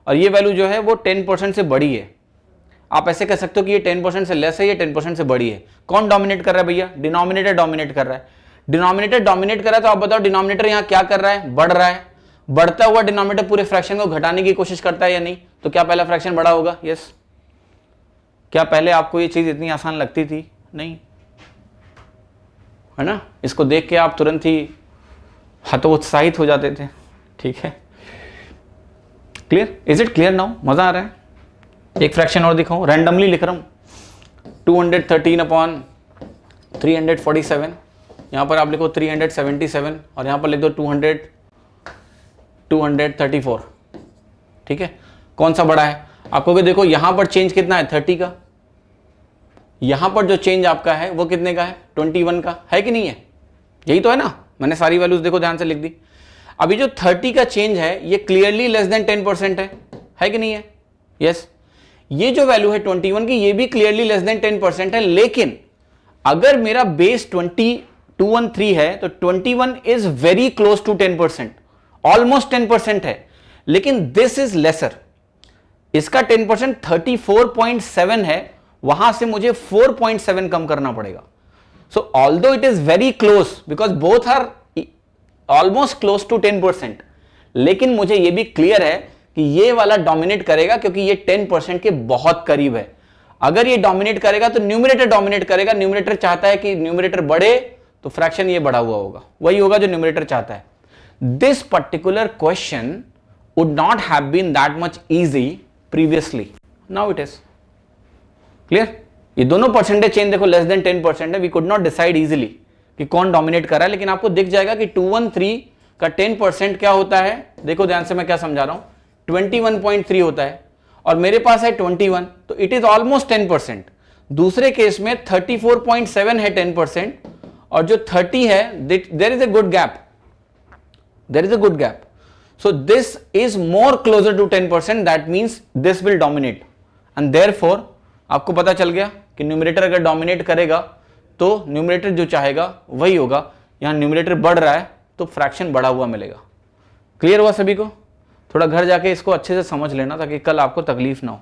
Speaker 1: और ये वैल्यू जो है वो 10% से बड़ी है। आप ऐसे कह सकते हो कि ये 10% से लेस है, ये 10% से बड़ी है। कौन डोमिनेट कर रहा है भैया? डिनोमिनेटर डोमिनेट कर रहा है। डिनोमिनेटर डोमिनेट कर रहा है तो आप बताओ डिनोमिनेटर यहां क्या कर रहा है? बढ़ रहा है। बढ़ता हुआ डिनोमिनेटर पूरे फ्रैक्शन को घटाने की कोशिश करता है या नहीं? तो क्या पहला फ्रैक्शन बड़ा होगा? यस। क्या पहले आपको ये चीज इतनी आसान लगती थी? नहीं, है ना? इसको देख के आप तुरंत ही हतोत्साहित हो जाते थे। ठीक है, clear? Is it clear now? मजा आ रहा है? एक फ्रैक्शन और दिखाऊं, रैंडमली लिख रहा हूं, 213/347। यहां पर आप लिखो 377 और यहां पर लिख दो 234। ठीक है, कौन सा बड़ा है? आपको देखो यहां पर चेंज कितना है? 30 का। यहां पर जो चेंज आपका है वो कितने का है? 21 का है कि नहीं है? यही तो है ना? मैंने सारी वैल्यूज देखो ध्यान से लिख दी। अभी जो 30 का चेंज है ये क्लियरली लेस देन 10% है कि नहीं है? यस। ये जो वैल्यू है 21 की, ये भी क्लियरली लेस देन 10% है, लेकिन अगर मेरा बेस 213 है तो 21 is very close to 10%, almost 10% है, लेकिन दिस इज लेसर। इसका 10% 34.7 है, वहां से मुझे 4.7 कम करना पड़ेगा। So although it is very close because both are almost close to 10%, लेकिन मुझे यह भी क्लियर है कि ये वाला डोमिनेट करेगा क्योंकि ये 10% के बहुत करीब है। अगर ये डोमिनेट करेगा तो न्यूमरेटर डोमिनेट करेगा। न्यूमरेटर चाहता है कि न्यूमरेटर बढ़े तो फ्रैक्शन ये बढ़ा हुआ होगा, वही होगा जो न्यूमरेटर चाहता है। This particular question would not have been that much easy previously, now it is clear. ये दोनों परसेंटेज चेंज देखो लेस देन 10% है। We could not decide easily कि कौन डोमिनेट कर रहा है, लेकिन आपको दिख जाएगा कि 213 का 10% क्या होता है। देखो ध्यान से मैं क्या समझा रहा हूं, 21.3 होता है और मेरे पास है 21, तो इट इज ऑलमोस्ट 10%। दूसरे केस में 34.7 है 10%, और जो 30 है there is a good gap, there is a good gap. So this is more closer to 10%, that means this will dominate, and therefore आपको पता चल गया कि न्यूमरेटर अगर डोमिनेट करेगा तो न्यूमरेटर जो चाहेगा वही होगा। यहां न्यूमरेटर बढ़ रहा है तो फ्रैक्शन बढ़ा हुआ मिलेगा। क्लियर हुआ सभी को? थोड़ा घर जाके इसको अच्छे से समझ लेना ताकि कल आपको तकलीफ ना हो।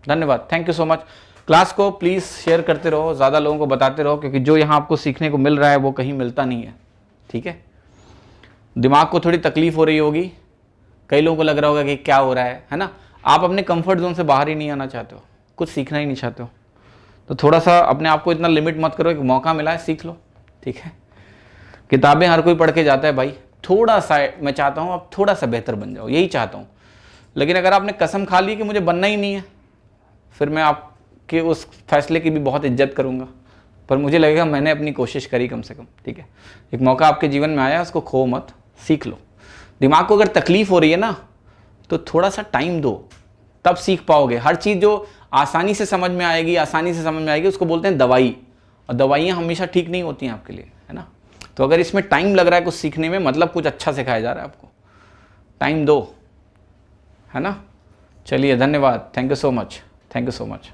Speaker 1: धन्यवाद, thank you so much. Class को प्लीज शेयर करते रहो, ज्यादा लोगों को बताते रहो, क्योंकि जो यहाँ आपको सीखने को मिल रहा है वो कहीं मिलता नहीं है। ठीक है, दिमाग को थोड़ी तकलीफ हो रही होगी, कई लोगों को लग रहा होगा कि क्या हो रहा है ना? आप अपने कंफर्ट जोन से बाहर ही नहीं आना चाहते हो, कुछ सीखना ही नहीं चाहते हो, तो थोड़ा सा अपने आप को इतना लिमिट मत करो। एक मौका मिला है, सीख लो। ठीक है, किताबें हर कोई पढ़ के जाता है भाई, थोड़ा सा मैं चाहता हूं आप थोड़ा सा बेहतर बन जाओ, यही चाहता हूं। लेकिन अगर आपने कसम खा ली कि मुझे बनना ही नहीं है, फिर मैं आपके उस फैसले की भी बहुत इज्जत करूंगा, पर मुझे लगेगा मैंने अपनी कोशिश करी कम से कम। ठीक है, एक मौका आपके जीवन में आया, उसको खो मत, सीख लो। दिमाग को अगर तकलीफ हो रही है ना तो थोड़ा सा टाइम दो, तब सीख पाओगे। हर चीज़ जो आसानी से समझ में आएगी उसको बोलते हैं दवाई, और दवाइयाँ हमेशा ठीक नहीं होती हैं आपके लिए, है ना? तो अगर इसमें टाइम लग रहा है कुछ सीखने में, मतलब कुछ अच्छा सिखाया जा रहा है आपको, टाइम दो, है ना? चलिए, धन्यवाद, thank you so much, thank you so much.